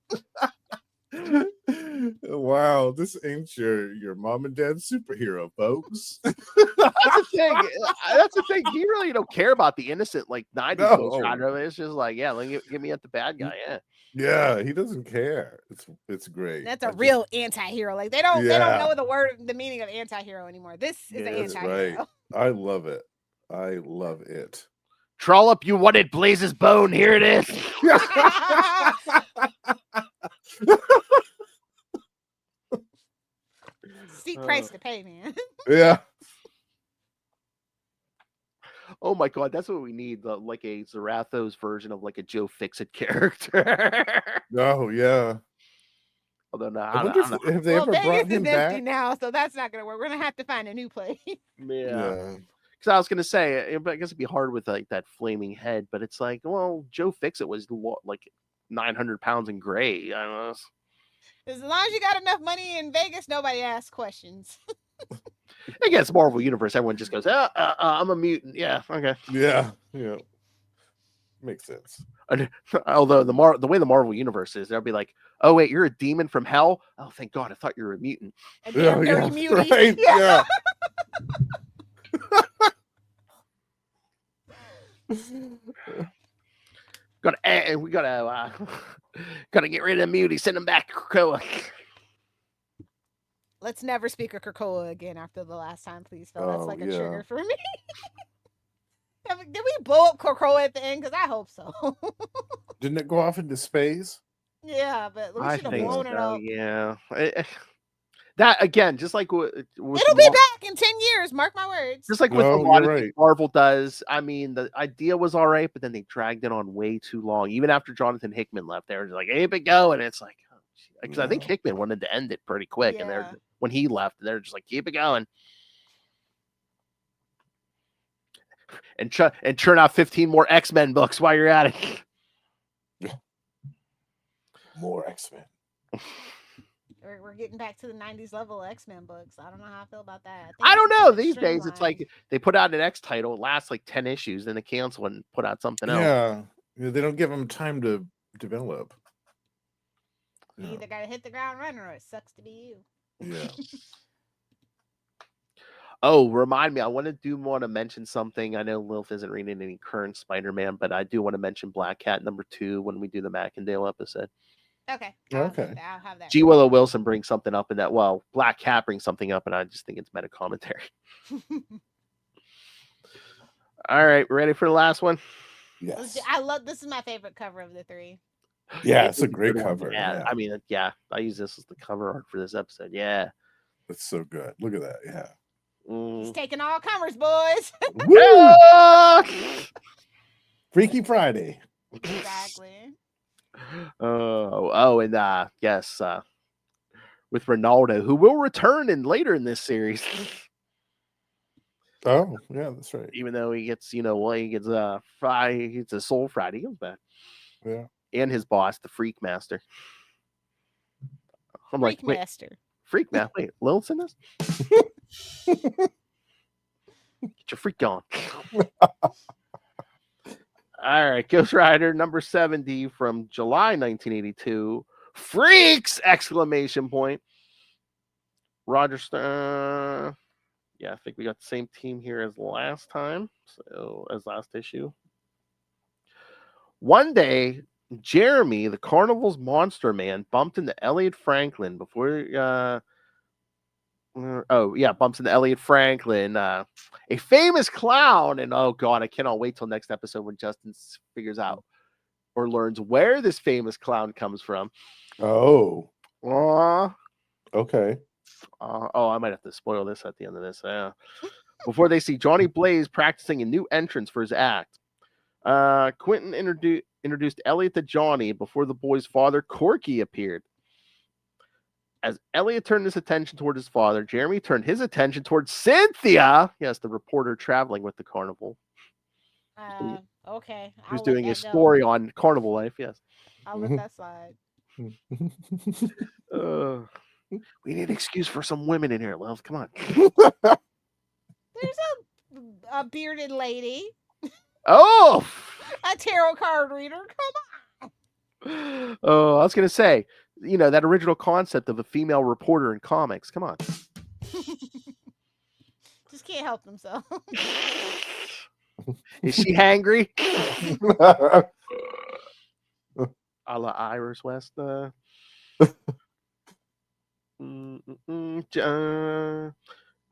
Wow, this ain't your mom and dad's superhero, folks. That's the thing. That's the thing. He really don't care about the innocent like 90s Ghost Rider. It's just like, get me at the bad guy. Yeah, he doesn't care. It's great. That's a real anti-hero. Like they don't know the meaning of anti-hero anymore. This is an anti-hero. Right. I love it. I love it. Trollop, you wanted Blaze's bone. Here it is. Steep price to pay, man. Yeah. Oh my god, that's what we need. Like a Zarathos version of like a Joe Fixit character. Oh yeah. Although no, I wonder if have they ever Vegas brought is him empty back? now, so that's not gonna work. We're gonna have to find a new place. Yeah. Because I was gonna say, I guess it'd be hard with like that flaming head, but it's like, well, Joe Fixit was like 900 pounds in gray. I don't know. As long as you got enough money in Vegas, nobody asks questions. I guess Marvel Universe, everyone just goes, I'm a mutant. Yeah, okay. Yeah. Makes sense. Although the way the Marvel Universe is, they'll be like, oh wait, you're a demon from hell? Oh, thank God, I thought you were a mutant. A damn dirty mutie. Right? Yeah. We gotta get rid of the mutie, send him back to Krakoa. Let's never speak of Krakoa again after the last time, please, Phil. That's like a trigger for me. Did we blow up Krakoa at the end? Because I hope so. Didn't it go off into space? Yeah, but we should have blown it up. Yeah. That again, just like with it'll be back in 10 years. Mark my words. Just like with a lot of things Marvel does. I mean, the idea was all right, but then they dragged it on way too long. Even after Jonathan Hickman left, they were just like, "Keep it going." It's like, because I think Hickman wanted to end it pretty quick, and they're when he left, they're just like, "Keep it going," and churn out 15 more X-Men books while you're at it. More X-Men. We're getting back to the 90s level X-Men books. I don't know how I feel about that. I don't know. These days, it's like they put out an X title, it lasts like 10 issues, then they cancel and put out something else. Yeah, they don't give them time to develop. You either got to hit the ground running or it sucks to be you. Yeah. Oh, remind me. I want to mention something. I know Lilith isn't reading any current Spider-Man, but I do want to mention Black Cat #2 when we do the Mackendale episode. Okay. I'll have that. G. Willow Wilson brings something up in that. Well, Black Cat brings something up, and I just think it's meta commentary. All right, ready for the last one? Yes. This is my favorite cover of the three. Yeah, it's a great cover. Yeah, I mean, I use this as the cover art for this episode. Yeah, it's so good. Look at that. Yeah. He's taking all comers, boys. Freaky Friday. Exactly. And yes, with Ronaldo, who will return later in this series. Oh, yeah, that's right. Even though he gets, he gets he gets a Soul Friday, he comes back. Yeah. And his boss, the Freak Master. I'm Freak like, wait, Master. Freak Master. Wait, Lilith's in this? Get your freak on. All right, Ghost Rider #70 from July 1982. Freaks! Exclamation point. Roger Stern. Yeah, I think we got the same team here as last time. So, as last issue. One day, Jeremy, the Carnival's monster man, bumped into Elliot Franklin before. Bumps into Elliot Franklin, a famous clown. And oh God, I cannot wait till next episode when Justin figures out or learns where this famous clown comes from. Oh. Okay. I might have to spoil this at the end of this. Before they see Johnny Blaze practicing a new entrance for his act. Quentin introduced Elliot to Johnny before the boy's father, Corky, appeared. As Elliot turned his attention toward his father, Jeremy turned his attention towards Cynthia. Yes, the reporter traveling with the carnival. Okay. Who's doing a story on carnival life, yes. I'll let that slide. We need an excuse for some women in here, Love. Come on. There's a bearded lady. Oh! A tarot card reader. Come on. Oh, I was going to say, that original concept of a female reporter in comics. Come on. Just can't help themselves. Is she hangry? A la Iris West.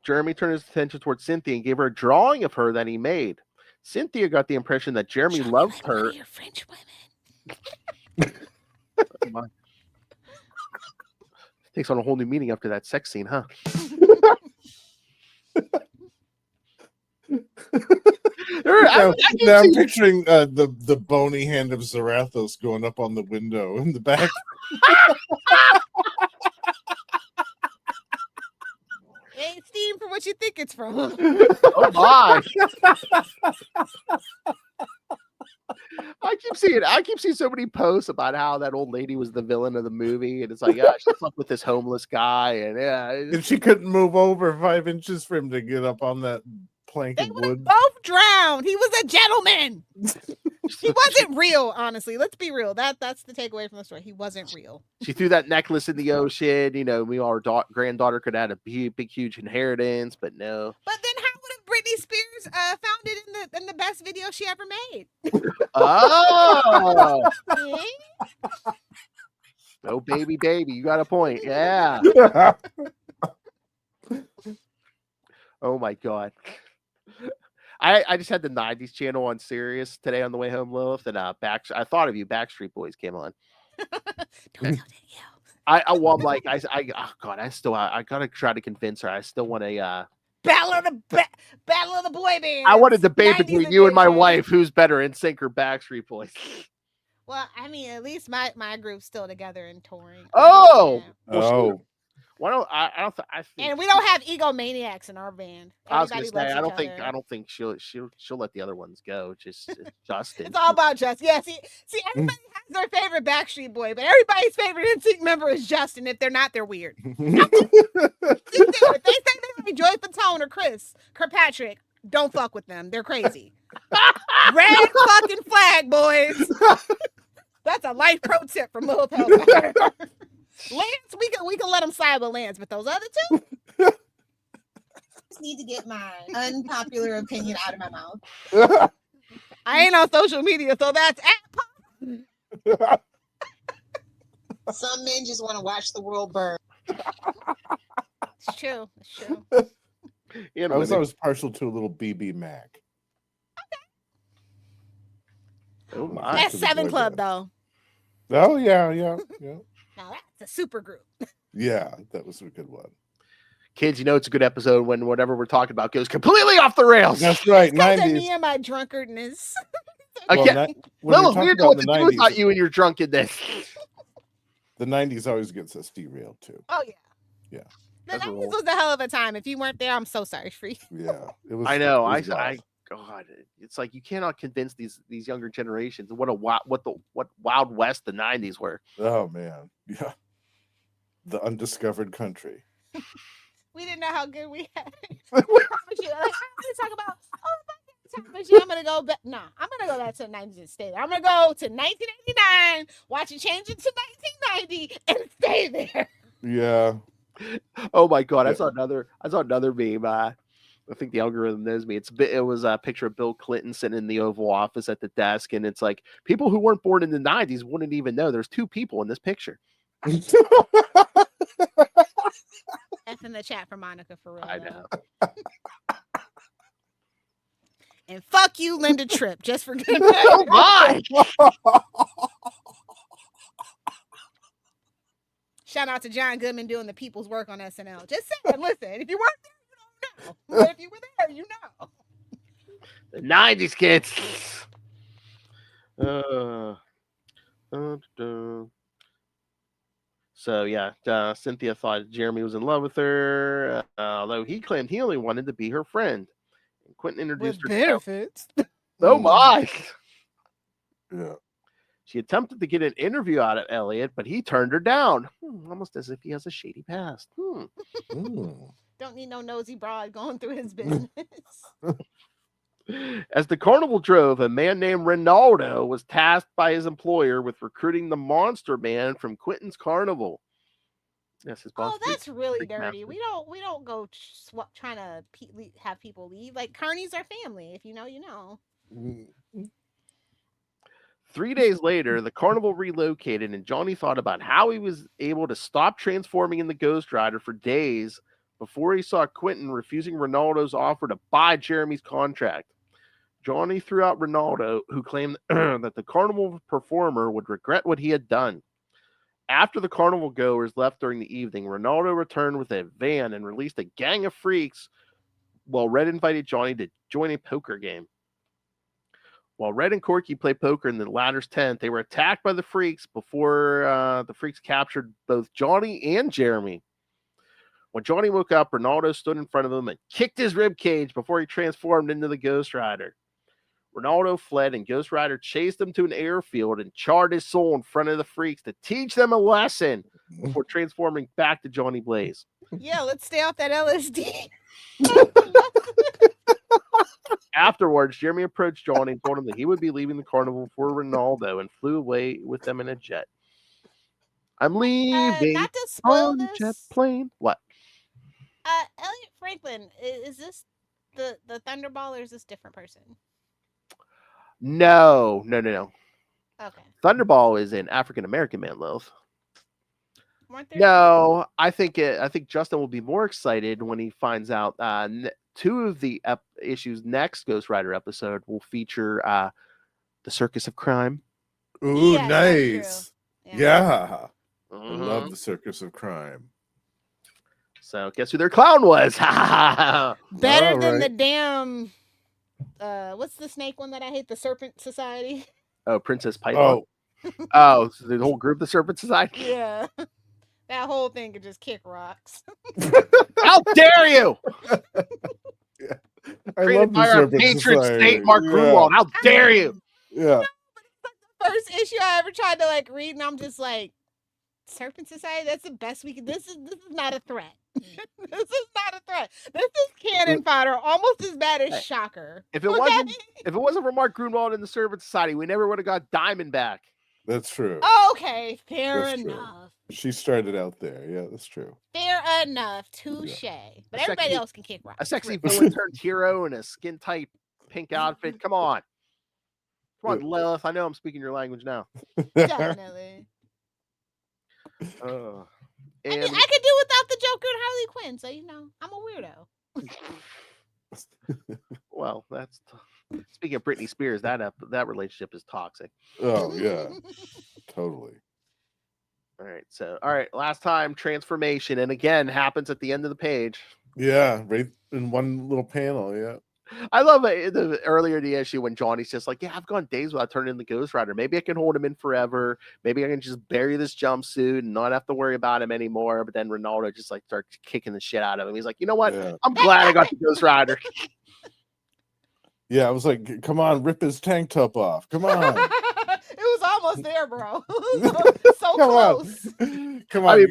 Jeremy turned his attention towards Cynthia and gave her a drawing of her that he made. Cynthia got the impression that Jeremy loved her. You're French women. Takes on a whole new meaning after that sex scene, huh? I'm picturing the bony hand of Zarathos going up on the window in the back. from what you think it's from. Oh my! I keep seeing so many posts about how that old lady was the villain of the movie, and it's like, yeah, she slept with this homeless guy, and yeah, And she couldn't move over 5 inches for him to get up on that plank They of would have wood. both drowned. He was a gentleman. He wasn't real, honestly. Let's be real. That's the takeaway from the story. He wasn't real. she threw that necklace in the ocean. You know, our granddaughter could have had a big, huge inheritance, but no. But then how would have Britney Spears found it in the best video she ever made? Oh, Eh? oh, baby, you got a point. Yeah. Oh my god. I just had the 90s channel on Sirius today on the way home, Lilith, and I thought of you. Backstreet Boys came on. Don't tell I'm like, oh god, I gotta try to convince her. I still want a Battle of the boy band. I want a debate 90s between you and my edition. wife who's better, NSYNC or Backstreet Boys. Well, I mean, at least my group's still together and touring. Oh, Yeah. well, why don't I don't I think And we don't have egomaniacs in our band. I was gonna Everybody say loves I each other. don't think she'll let the other ones go. Just Justin. It's all about Justin. Yeah, see, everybody has their favorite Backstreet Boy, but everybody's favorite NSYNC member is Justin. If they're not, they're weird. If they say they like Joy Fatone or Chris Kirkpatrick, don't fuck with them. They're crazy. Red fucking flag, boys. That's a life pro tip from Lilith Hellfire. Lance, we can let them slide with Lance, but those other two, Just need to get my unpopular opinion out of my mouth. I ain't on social media, so that's Some men just want to watch the world burn. it's true. It's true. You I know, was always partial to a little BB Mac. oh my. That's to the 7 boy Club, band. though. Oh yeah. Now that's a super group. Yeah, that was a good one. Kids, you know it's a good episode when whatever we're talking about goes completely off the rails. That's right. Because of 90s. me and my drunkardness. Okay. Well, when Lilith, we we talk don't know about what the to do without 90s, you and your drunkenness. the 90s always gets us derailed too. Oh yeah. Yeah. The That's 90s roll. was a hell of a time. If you weren't there, I'm so sorry for you. Yeah, it was. I know. It was wild. God, it's like you cannot convince these younger generations what Wild West the 90s were. Oh man, yeah, the undiscovered country. We didn't know how good we had it. I promise you, like, I always talk about, I'm gonna go back. Nah, I'm gonna go back to the 90s and stay there. I'm gonna go to 1989, watch it change into 1990, and stay there. Yeah. Oh my god, I Yeah. saw another meme. I think the algorithm knows me. It was a picture of Bill Clinton sitting in the Oval Office at the desk, and it's like people who weren't born in the 90s wouldn't even know there's two people in this picture. F in the chat for Monica for real. I though. know. And fuck you, Linda Tripp, just for good. Oh my! Shout out to John Goodman doing the people's work on SNL. Just saying, listen, if you weren't there, you don't know. But if you were there, you know. The 90s kids. So yeah, Cynthia thought Jeremy was in love with her, although he claimed he only wanted to be her friend. And Quentin introduced With her. benefits. Oh my! Yeah. She attempted to get an interview out of Elliot, but he turned her down, almost as if he has a shady past. Mm. Don't need no nosy broad going through his business. As the carnival drove, a man named Ronaldo was tasked by his employer with recruiting the Monster Man from Quentin's carnival. Yes, his boss. Oh, that's really freak dirty. master. We don't go trying to have people leave. Like carnies are family. If you know, you know. 3 days later, the carnival relocated, and Johnny thought about how he was able to stop transforming in the Ghost Rider for days before he saw Quentin refusing Ronaldo's offer to buy Jeremy's contract. Johnny threw out Ronaldo, who claimed that the carnival performer would regret what he had done. After the carnival goers left during the evening, Ronaldo returned with a van and released a gang of freaks while Red invited Johnny to join a poker game. While Red and Corky played poker in the latter's tent, they were attacked by the freaks before the freaks captured both Johnny and Jeremy. When Johnny woke up, Ronaldo stood in front of him and kicked his rib cage before he transformed into the Ghost Rider. Ronaldo fled, and Ghost Rider chased him to an airfield and charred his soul in front of the freaks to teach them a lesson before transforming back to Johnny Blaze. Yeah, let's stay off that LSD. Afterwards, Jeremy approached Johnny and told him that he would be leaving the carnival for Ronaldo and flew away with them in a jet. I'm leaving Not to spoil on a jet this. plane. What? Elliot Franklin, is this the Thunderball or is this a different person? No. Okay. Thunderball is an African American man, Lilith. Weren't there? No, I think Justin will be more excited when he finds out two of the issues next Ghost Rider episode will feature the Circus of Crime. Ooh, Yeah, nice. Yeah. Yeah. I Mhm. love the Circus of Crime. So guess who their clown was? Better than the Alright. damn. What's the snake one that I hate? The Serpent Society. Oh, Princess Python. Oh, So the whole group, the Serpent Society. Yeah. That whole thing could just kick rocks. How dare you! I Created love the by our Serpent patron Society. saint, Mark Yeah. Grunwald. How dare you! Yeah. First issue I ever tried to like read, and I'm just like, Serpent Society. That's the best we can. This is not a threat. This is not a threat. This is cannon fodder, almost as bad as Hey, Shocker. If it wasn't for Mark Grunwald and the Serpent Society, we never would have got Diamond back. That's true. Okay, fair That's true. enough. She started out there. Yeah, that's true. Fair enough. Touche. But A everybody sexy- else can kick rocks. A sexy villain turned hero in a skin tight pink outfit. Come on. Come on, Lilith. I know I'm speaking your language now. Definitely. I mean, And I could do without the Joker and Harley Quinn, so you know, I'm a weirdo. well, that's speaking of Britney Spears, that relationship is toxic. Oh, yeah. Totally. All right, last time transformation, and again happens at the end of the page. Yeah, right in one little panel. Yeah. I love it earlier in the issue when Johnny's just like, yeah, I've gone days without turning into Ghost Rider. Maybe I can hold him in forever. Maybe I can just bury this jumpsuit and not have to worry about him anymore. But then Ronaldo just like starts kicking the shit out of him. He's like, you know what? Yeah. I'm glad I got the Ghost Rider. Yeah, I was like, come on, rip his tank top off. Come on. It was almost there, bro. so Come close. on. Come on.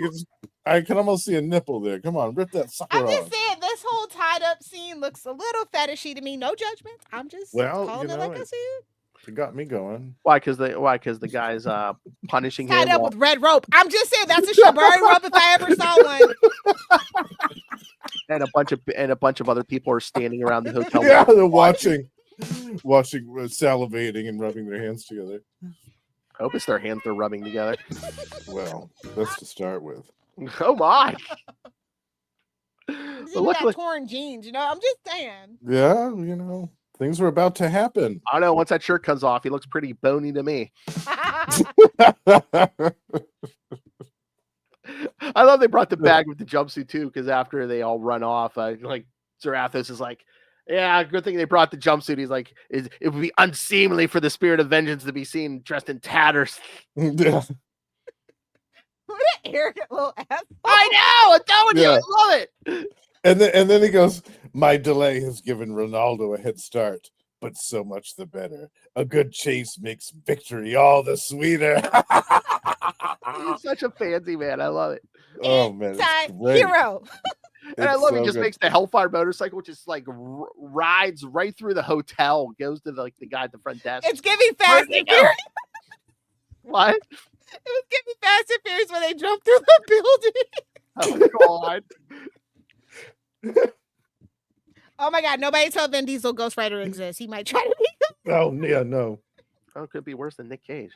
I can almost see a nipple there. Come on, rip that sucker I'm off. just saying, this whole tied up scene looks a little fetishy to me. No judgment. I'm just calling it like I see it. It got me going. Why? Because the guy's punishing Tied him up while- with red rope. I'm just saying that's a Shibari rope if I ever saw one. and a bunch of other people are standing around the hotel. Yeah, they're watching, salivating and rubbing their hands together. I hope it's their hands they're rubbing together. Well, that's to start with. Oh my! Even But luckily, that torn jeans, you know. I'm just saying. Yeah, you know, things were about to happen. I don't know. Once that shirt comes off, he looks pretty bony to me. I love they brought the bag with the jumpsuit too, because after they all run off, like Zarathos is like, "Yeah, good thing they brought the jumpsuit." He's like, "It would be unseemly for the spirit of vengeance to be seen dressed in tatters." Yeah. What an arrogant little ass. I know. I'm telling you, Yeah. I love it. And then he goes, "My delay has given Ronaldo a head start, but so much the better. A good chase makes victory all the sweeter." He's such a fancy man. I love it. Oh man, it's Anti great. hero. And I It's love so he just good. makes the Hellfire motorcycle just like rides right through the hotel, goes to the guy at the front desk. It's giving Fast they and go? Furious. What? It was giving Fast and Furious when they jumped through the building. Oh God. Oh my God! Nobody told Vin Diesel Ghost Rider exists. He might try to be. Oh yeah, no. Oh, it could be worse than Nick Cage.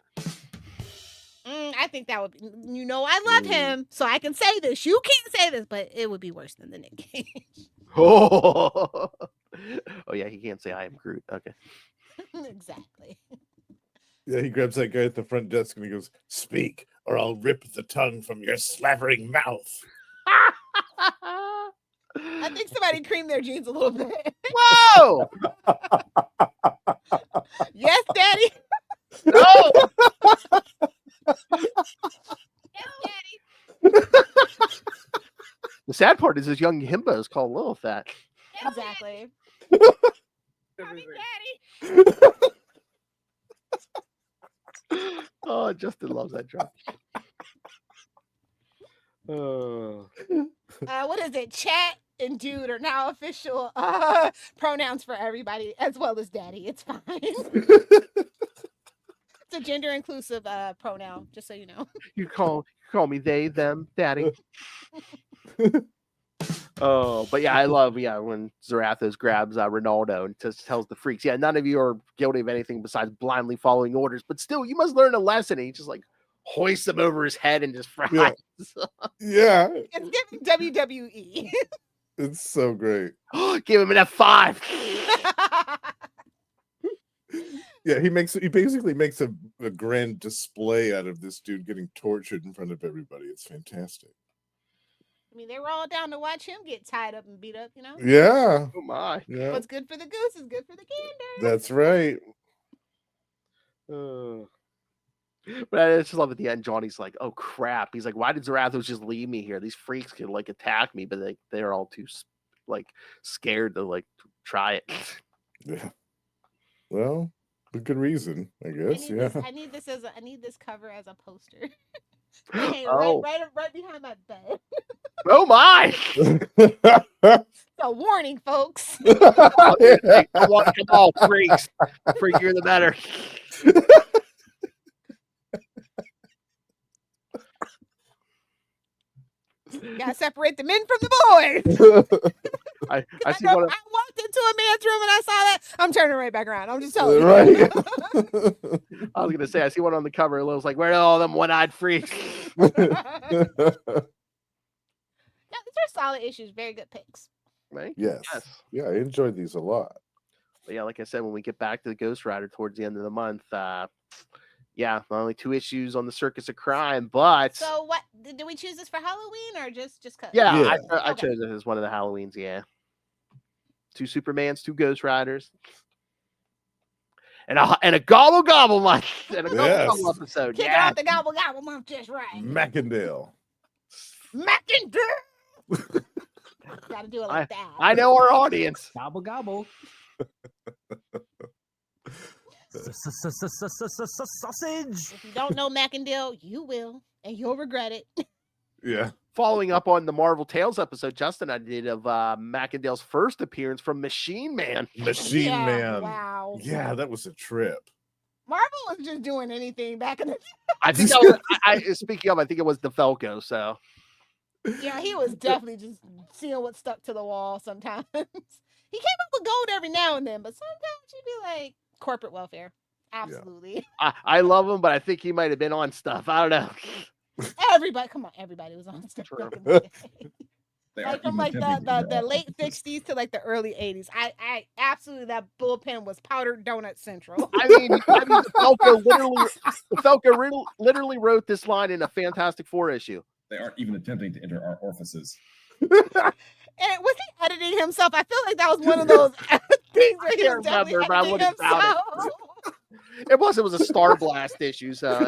I think that would be. You know, I love him, so I can say this. You can't say this, but it would be worse than the Nick Cage. Oh yeah, he can't say I am Groot. Okay. Exactly. Yeah, he grabs that guy at the front desk and he goes, "Speak, or I'll rip the tongue from your slavering mouth." I think somebody creamed their jeans a little bit. Whoa! Yes, Daddy. No! Yes, Daddy. The sad part is this young himbo is called Lilith that. Exactly. Oh, Justin loves that drop. What is it? Chat and dude are now official pronouns for everybody, as well as daddy. It's fine. It's a gender inclusive pronoun, just so you know. You call me they, them, daddy. Oh, but yeah, I love when Zarathos grabs Ronaldo and just tells the freaks, none of you are guilty of anything besides blindly following orders, but still, you must learn a lesson. And he just like hoists them over his head and just fries. Yeah. It's giving WWE. It's so great. Give him an F5. Yeah, he basically makes a grand display out of this dude getting tortured in front of everybody. It's fantastic. I mean, they were all down to watch him get tied up and beat up, Yeah. Oh my. Yeah. What's good for the goose is good for the gander. That's right. But I just love at the end, Johnny's like, oh crap. He's like, why did Zarathos just leave me here? These freaks could like attack me, but they're all too like scared to like try it. Yeah. Well, for good reason, I guess. I need this cover as a poster. Hey, Oh. right behind my bed. Oh my. It's a warning, folks. Come on, freaks. Freakier the better. Gotta separate the men from the boys. I see I one. walked into a man's room and I saw that. I'm turning right back around. I'm just telling you. Right. I was gonna say I see one on the cover. It looks like where are all them one-eyed freaks? Yeah, these are solid issues. Very good picks. Right? Yes. Yeah, I enjoyed these a lot. But yeah, like I said, when we get back to the Ghost Rider towards the end of the month, not only 2 issues on the Circus of Crime, but So what did we choose this for Halloween or just cause? I Okay. chose it as one of the Halloweens. Yeah, 2 Supermans, 2 Ghost Riders, and a gobble month, and a gobble episode. Kick it off the gobble month just right. Mackindale. Gotta do it like that. I know our audience. Gobble gobble. Sausage. If you don't know Mackindale, you will, and you'll regret it. Yeah. Following up on the Marvel Tales episode, Justin and I did of Mackindale's first appearance from Machine Man. Machine Man. Wow. Yeah, that was a trip. Marvel was just doing anything back in the I think that was, speaking of, I think it was DeFalco. So yeah, he was definitely just seeing what stuck to the wall sometimes. He came up with gold every now and then, but sometimes you'd be like, corporate welfare. Absolutely. Yeah. I love him, but I think he might have been on stuff. I don't know. Everybody was on stuff back in the day. Like from like the late 60s to like the early 80s. I absolutely, that bullpen was powdered donut central. I mean DeFalco literally wrote this line in a Fantastic Four issue. They aren't even attempting to enter our orifices. And was he editing himself? I feel like that was one of those things where he was definitely editing himself. It was a Star Blast issue, so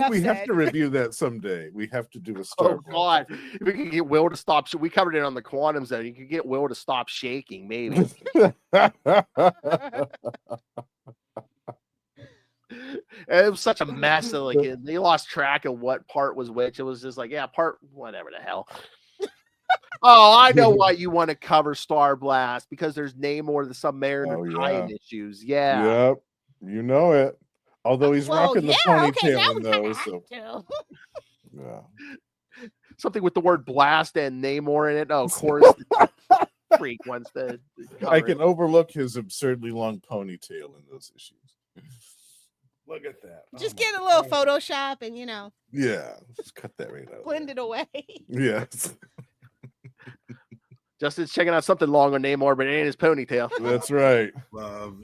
we have to review that someday. We have to do a Star Oh God! If we can get Will to stop. We covered it on the Quantum Zone. You could get Will to stop shaking, maybe. It was such a mess that like they lost track of what part was which. It was just like, part whatever the hell. Oh, I know why you want to cover Star Blast, because there's Namor the Submariner tie-in issues. Yeah. Yep. You know it. Although he's rocking the ponytail in those. So. Yeah. Something with the word blast and Namor in it. Oh, of course. Freak wants to I can overlook his absurdly long ponytail in those issues. Look at that. Just get a little Photoshop and Yeah. Just cut that right out. Blend it away. Yes. Justin's checking out something long on Namor, but it ain't his ponytail. That's right. Love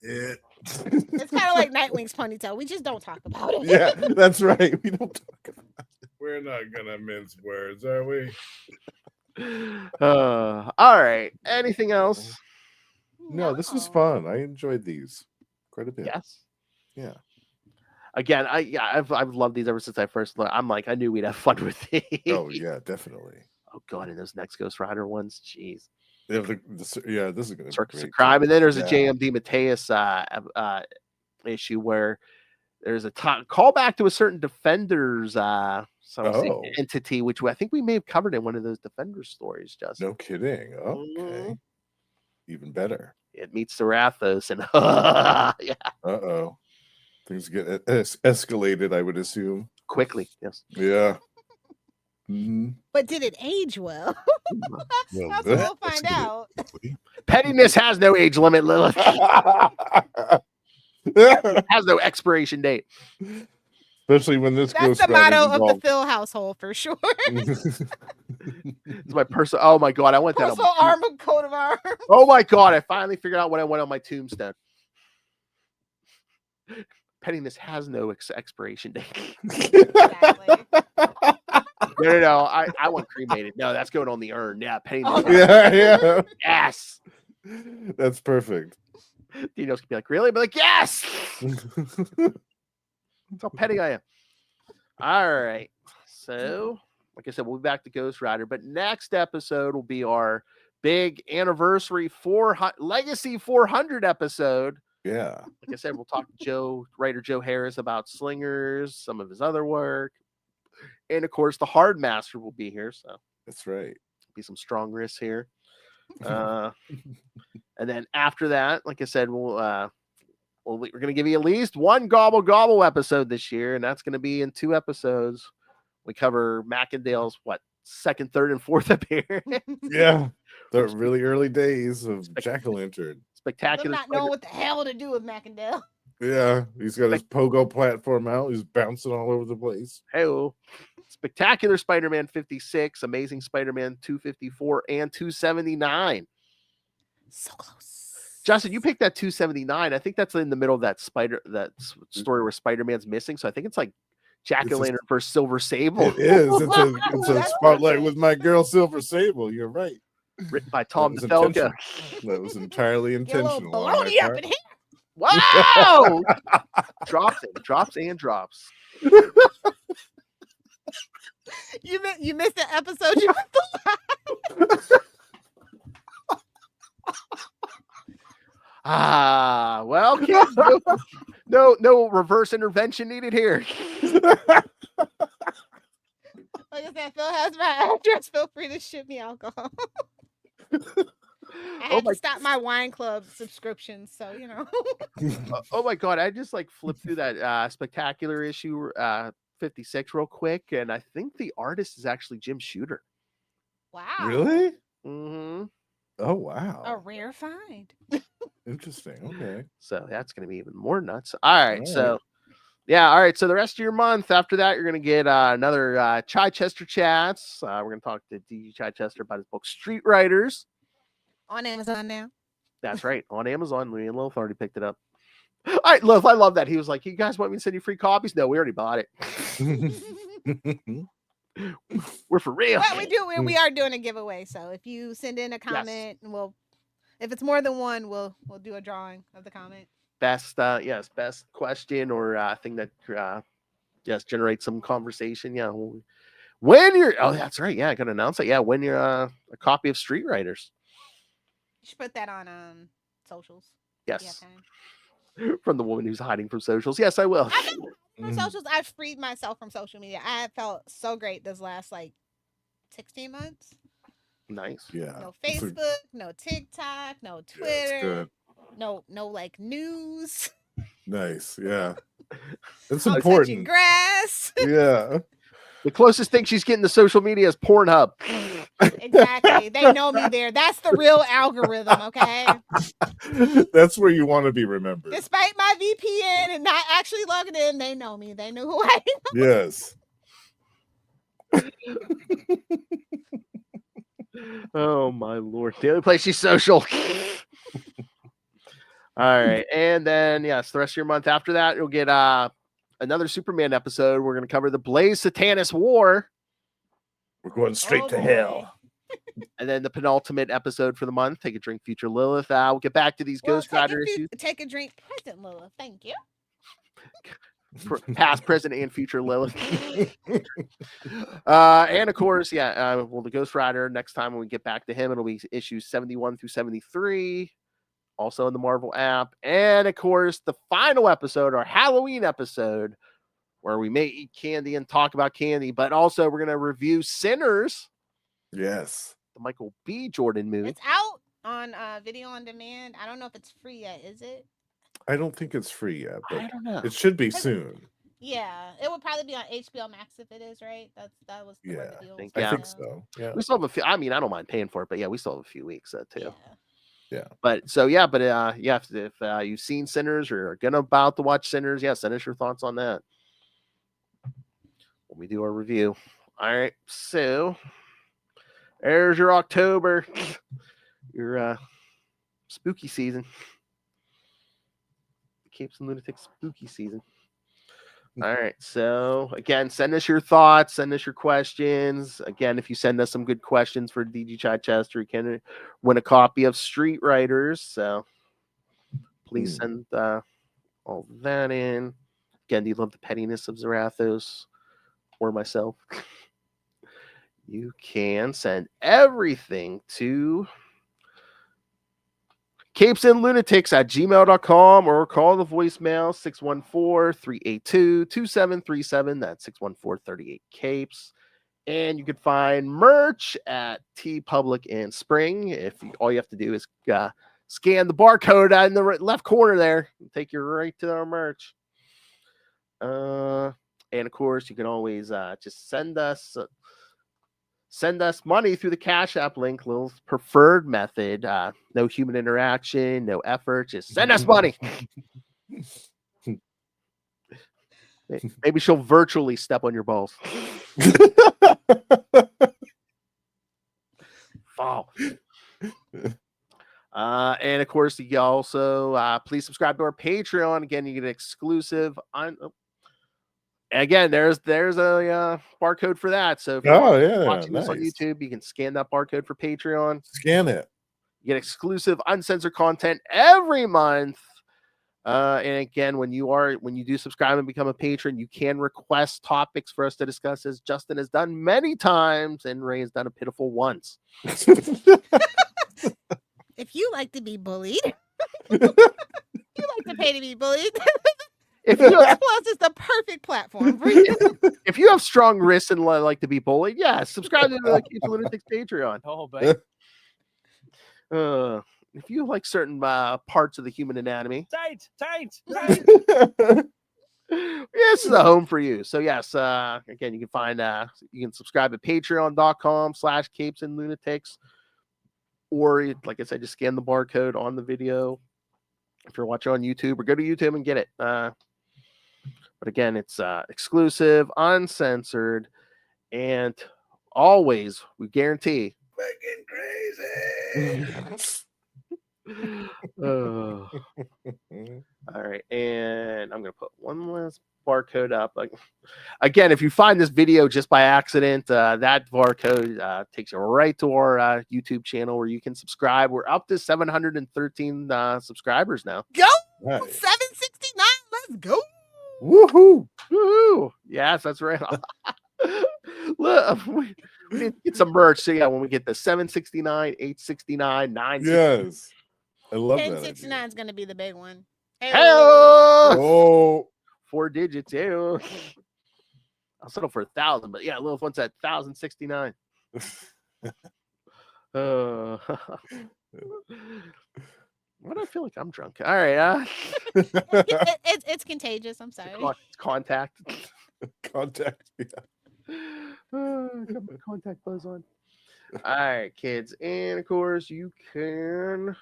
it. It's kind of like Nightwing's ponytail. We just don't talk about it. Yeah, that's right. We don't talk about it. We're not gonna mince words, are we? All right. Anything else? No, this was fun. I enjoyed these quite a bit. Yes. Yeah. again, I've loved these ever since I first learned. I'm like, I knew we'd have fun with these. Oh yeah, definitely. Oh god, and those next Ghost Rider ones, jeez. Yeah, this is gonna be Circus great of Crime, too. and then there's a Yeah. JMD Mateus issue where there's a callback to a certain Defenders entity, which I think we may have covered in one of those Defenders stories. Justin. No kidding. Okay, even better. It meets Zarathos, and yeah. Uh-oh. Things get escalated, I would assume. Quickly, yes. Yeah. Mm-hmm. But did it age well? Well, That's what we'll find out. Pettiness has no age limit, Lilith. Has no expiration date. Especially when this That's the motto of the Phil household for sure. It's my personal. Oh my god, I want that. Personal armor coat of arms. Oh my god, I finally figured out what I want on my tombstone. Pettiness has no expiration date. Exactly. No. I want cremated. No, that's going on the urn. Yeah, pettiness. Oh, yeah. Yes. That's perfect. Dino's gonna be like, really? I'll be like, yes. That's how petty I am. All right. So, like I said, we'll be back to Ghost Rider, but next episode will be our big anniversary Legacy 400 episode. Yeah. Like I said, we'll talk to writer Joe Harris about Slingers, some of his other work. And of course, the Hard Master will be here. So that's right. Be some strong risks here. And then after that, like I said, we're going to give you at least one Gobble Gobble episode this year. And that's going to be in 2 episodes. We cover Macendale's, second, third, and fourth appearance. Yeah. The really early days of Jack-o'-lantern. Spectacular. I'm not knowing what the hell to do with Macendale. Yeah, he's got his pogo platform out. He's bouncing all over the place. Hey-o. Spectacular Spider-Man 56, Amazing Spider-Man 254, and 279. So close. Justin, you picked that 279. I think that's in the middle of that story where Spider-Man's missing. So I think it's like Jack-o'-lantern for Silver Sable. It is. It's a spotlight with my girl Silver Sable. You're right. Written by Tom DeFalco. That was entirely intentional. Get a little baloney up in here. Wow! drops and drops. You missed the episode. You missed the well, kids, no reverse intervention needed here. Like I said, Phil has my address. Feel free to ship me alcohol. I had to stop my wine club subscription, so you know. Oh my god, I just flipped through that spectacular issue 56 real quick, and I think the artist is actually Jim Shooter. Wow. Really? Mm-hmm. Oh wow. A rare find. Interesting. Okay. So that's gonna be even more nuts. All right. So the rest of your month after that, you're gonna get another Chichester chats. We're gonna talk to D.G. Chichester about his book Street Riders. On Amazon now. That's right. On Amazon. Me and Lilith already picked it up. All right, Lilith, I love that. He was like, you guys want me to send you free copies? No, we already bought it. We're for real. Well, we are doing a giveaway. So if you send in a comment, if it's more than one, we'll do a drawing of the comment. Best question or thing that generates some conversation. Yeah. That's right. Yeah, I gotta announce it. Yeah, when you're a copy of Street Riders. You should put that on socials. Yes. From the woman who's hiding from socials. Yes, I will. From socials, I've freed myself from social media. I have felt so great this last 16 months. Nice. Yeah. No Facebook, no TikTok, no Twitter, no news. Nice. Yeah. It's important. Touching grass. Yeah. The closest thing she's getting to social media is Pornhub. Exactly. They know me there. That's the real algorithm, okay? That's where you want to be remembered. Despite my VPN and not actually logging in, they know me. They know who I am. Yes. Oh my Lord. The only place she's social. All right. And then the rest of your month after that, you'll get another Superman episode. We're going to cover the Blaze Satanist War. We're going straight to hell. And then the penultimate episode for the month, Take a Drink, Future Lilith. We'll get back to these Ghost Rider issues. Take a drink, present Lilith. Thank you. Past, present, and future Lilith. And of course, well, the Ghost Rider, next time when we get back to him, it'll be issues 71 through 73, also in the Marvel app. And of course, the final episode, our Halloween episode, where we may eat candy and talk about candy, but also we're going to review Sinners. Yes. The Michael B. Jordan movie. It's out on video on demand. I don't know if it's free yet, is it? I don't think it's free yet, but I don't know. it should be soon. Yeah, it would probably be on HBO Max if it is, right? That was the deal. I think so. Yeah, we still have a few. I mean, I don't mind paying for it, but yeah, we still have a few weeks too. Yeah. But if you've seen Sinners or are gonna about to watch Sinners, send us your thoughts on that when we do our review. All right, so there's your October, your spooky season. Capes and Lunatics spooky season. All right. So again, send us your thoughts, send us your questions. Again, if you send us some good questions for DG Chichester, you can win a copy of Street Writers. So please send all that in. Again, do you love the pettiness of Zarathos or myself? You can send everything to CapesandLunatics@gmail.com or call the voicemail 614-382-2737. That's 614-38-CAPES. And you can find merch at TeePublic and Spring. All you have to do is scan the barcode in the left corner there and take you right to our merch. And of course, you can always just send us money through the Cash App link, Lil's preferred method. No human interaction, no effort. Just send us money. Maybe she'll virtually step on your balls. Fall. And of course, you also please subscribe to our Patreon. Again, you get exclusive Again, there's a barcode for that. So if you're watching this on YouTube, you can scan that barcode for Patreon. Scan it. You get exclusive uncensored content every month. And again, when you do subscribe and become a patron, you can request topics for us to discuss, as Justin has done many times and Ray has done a pitiful once. If you like to be bullied, you like to pay to be bullied. If you Plus is the perfect platform for you. If you have strong wrists and like to be bullied, subscribe to the Capes and Lunatics Patreon. Oh, baby. If you like certain parts of the human anatomy, Tight. this is a home for you. So yes, again, you can find you can subscribe at patreon.com/CapesandLunatics, or like I said, just scan the barcode on the video if you're watching on YouTube, or go to YouTube and get it. But again, it's exclusive, uncensored, and always, we guarantee, Fucking crazy. all right, and I'm gonna put one last barcode up. Again, if you find this video just by accident, that barcode takes you right to our YouTube channel where you can subscribe. We're up to 713 subscribers now. Go! Nice. 769. Let's go. Woohoo! Woohoo! Yes, that's right. Look, we need to get some merch. So when we get the 769, 869, 969. Yes. I love that. 1069 is going to be the big one. Hey, Oh, 4 digits. I'll settle for 1,000, but Lilith wants that 1,069. Why do I feel like I'm drunk? All right. It's contagious. I'm sorry. Contact. Contact. Yeah. Got my contact buzz on. All right, kids. And of course, you can.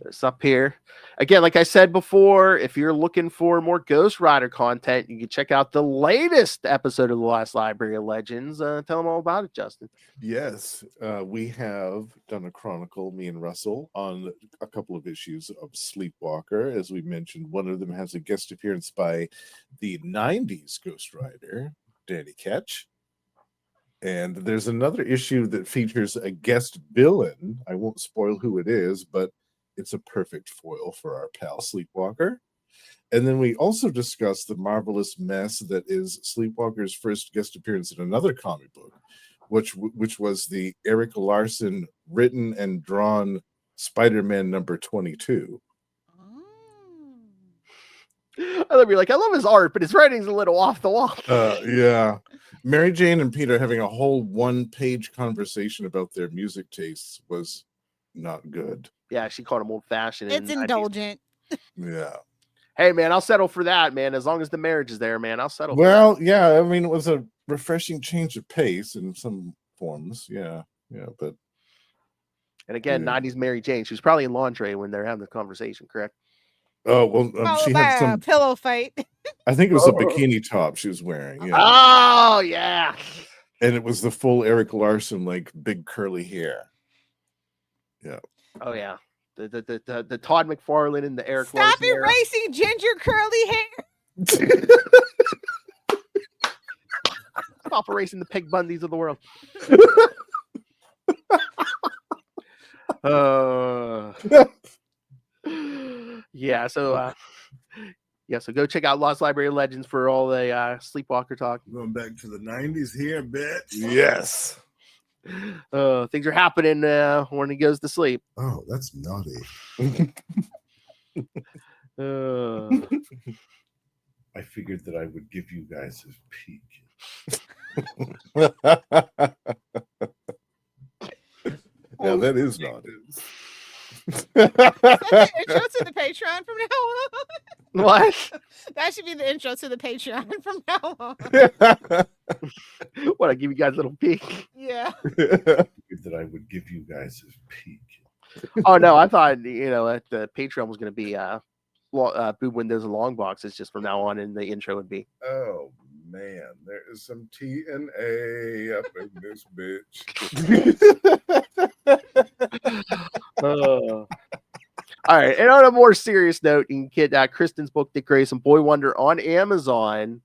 It's up here. Again, like I said before, if you're looking for more Ghost Rider content, you can check out the latest episode of The Last Library of Legends. Tell them all about it, Justin. Yes, we have done a chronicle, me and Russell, on a couple of issues of Sleepwalker. As we mentioned, one of them has a guest appearance by the 90s Ghost Rider, Danny Ketch. And there's another issue that features a guest villain. I won't spoil who it is, but it's a perfect foil for our pal Sleepwalker. And then we also discussed the marvelous mess that is Sleepwalker's first guest appearance in another comic book, which was the Eric Larson written and drawn Spider-Man number 22. I love you. Like, I love his art, but his writing's a little off the wall. Yeah. Mary Jane and Peter having a whole one-page conversation about their music tastes was not good. Yeah, she called him old-fashioned. It's indulgent. Yeah. Hey, man, I'll settle for that, man. As long as the marriage is there, man, I'll settle. Well, yeah, I mean, it was a refreshing change of pace in some forms. Yeah, but. And again, 90s Mary Jane. She was probably in lingerie when they're having the conversation, correct? Oh, well, she had some pillow fight. I think it was a bikini top she was wearing. Yeah. Oh, yeah. And it was the full Eric Larson, like big curly hair. Yeah. Oh, yeah. The Todd McFarlane and the Eric Stop Larson erasing ginger curly hair. Stop erasing the Peg Bundys of the world. Yeah, so so go check out Lost Library of Legends for all the Sleepwalker talk. Going back to the 90s here, bitch. Yes. Things are happening when he goes to sleep. Oh, that's naughty. I figured that I would give you guys a peek. Yeah, that is naughty. That's the intro to the Patreon from now on. What? That should be the intro to the Patreon from now on. What, I give you guys a little peek? Yeah. That I would give you guys a peek. Oh no, I thought that the Patreon was going to be Boob Windows and Long Boxes just from now on, and the intro would be. Oh man, there is some TNA up in this bitch. All right, and on a more serious note, you can get Kristen's book, Dick Grayson, Boy Wonder, on Amazon.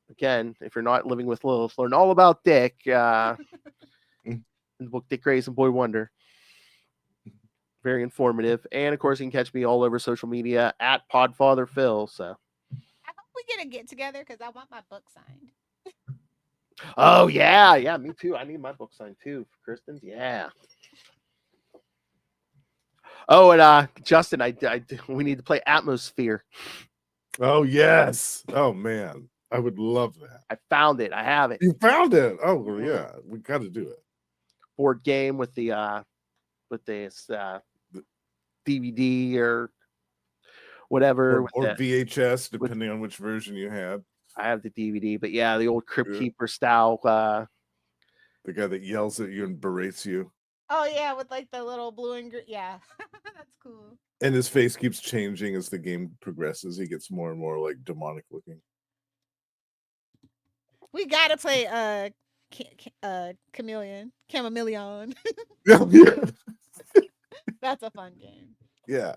Again, if you're not living with Lilith, learn all about Dick. In the book, Dick Grayson, Boy Wonder. Very informative. And of course, you can catch me all over social media at PodfatherPhil. So I hope we get together because I want my book signed. Oh yeah, me too. I need my book signed too, Kristen's. Yeah. Oh, and Justin, we need to play Atmosphere. Oh yes. Oh man, I would love that. I found it. I have it. You found it. Oh well, yeah, we got to do it. Board game with this DVD or whatever, or VHS, depending on which version you had. I have the DVD, but yeah, the old Crypt Keeper style. The guy that yells at you and berates you. Oh yeah, with like the little blue and green. Yeah, that's cool. And his face keeps changing as the game progresses. He gets more and more like demonic looking. We gotta play Chameleon. That's a fun game. Yeah.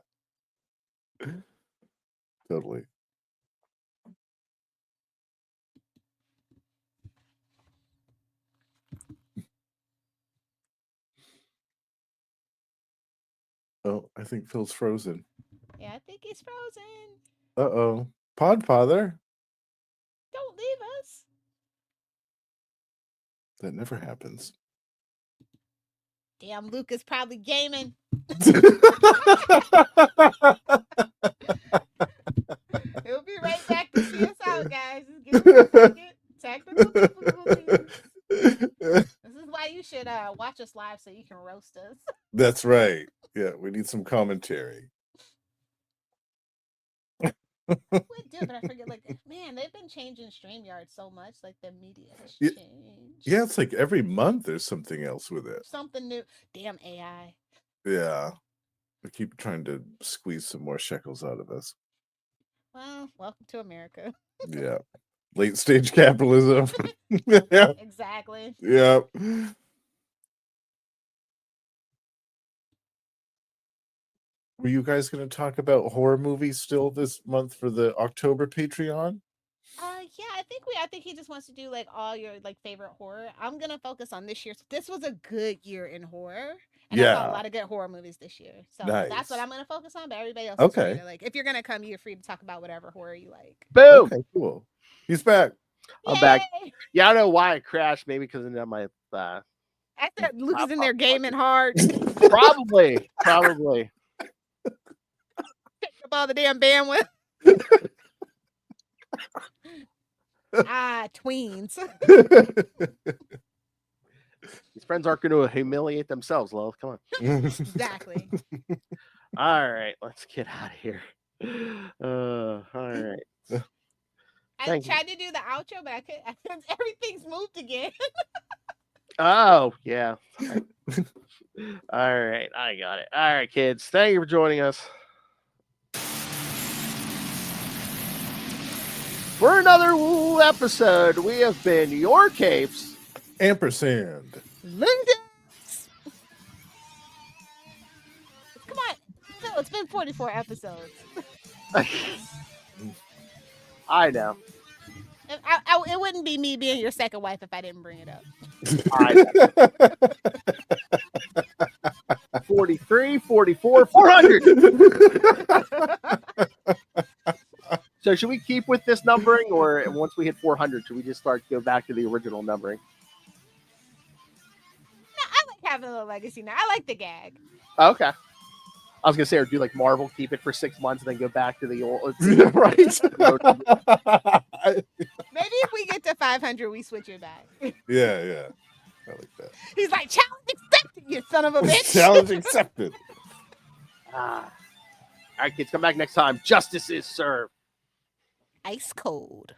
Totally. Oh, I think Phil's frozen. Yeah, I think he's frozen. Uh-oh. Podfather? Don't leave us. That never happens. Damn, Luke is probably gaming. He'll be right back to see us out, guys. Just give us a second. Technical difficulties. This is why you should watch us live so you can roast us. That's right. Yeah, we need some commentary. We do, but I forget. Like, man, they've been changing StreamYard so much. Like, the media has changed. Yeah, it's like every month there's something else with it. Something new. Damn AI. Yeah, they keep trying to squeeze some more shekels out of us. Well, welcome to America. Yeah, late stage capitalism. Exactly. Yeah. Were you guys going to talk about horror movies still this month for the October Patreon? Yeah, I think he just wants to do like all your like favorite horror. I'm gonna focus on this year. So this was a good year in horror, And I saw Yeah. a lot of good horror movies this year. So Nice. that's what I'm going to focus on. But everybody else Okay. is free to, like, if you're going to come, you're free to talk about whatever horror you like. Boom. Okay, cool. He's back. I'm back. Yay! Yeah, I don't know why I crashed. Maybe because of my I said Luke is in there gaming hard. probably. Take up all the damn bandwidth. Tweens. These friends aren't going to humiliate themselves, Lilith. Come on. Exactly. All right, let's get out of here. All right. I Thank you. tried to do the outro, but I couldn't. Everything's moved again. Oh, yeah. All right, I got it. All right, kids. Thank you for joining us. For another episode, we have been your Capes. Ampersand. Lunatics. Come on. Phil, it's been 44 episodes. I know. It wouldn't be me being your second wife if I didn't bring it up. 43, 44, 400. So should we keep with this numbering, or once we hit 400, should we just go back to the original numbering? No, I like having a little legacy now. I like the gag. Okay. I was gonna say, or do like Marvel, keep it for 6 months and then go back to the old. Right. Maybe if we get to 500, we switch it back. Yeah. I like that. He's like, challenge accepted, you son of a bitch. Challenge accepted. All right, kids, come back next time. Justice is served. Ice cold.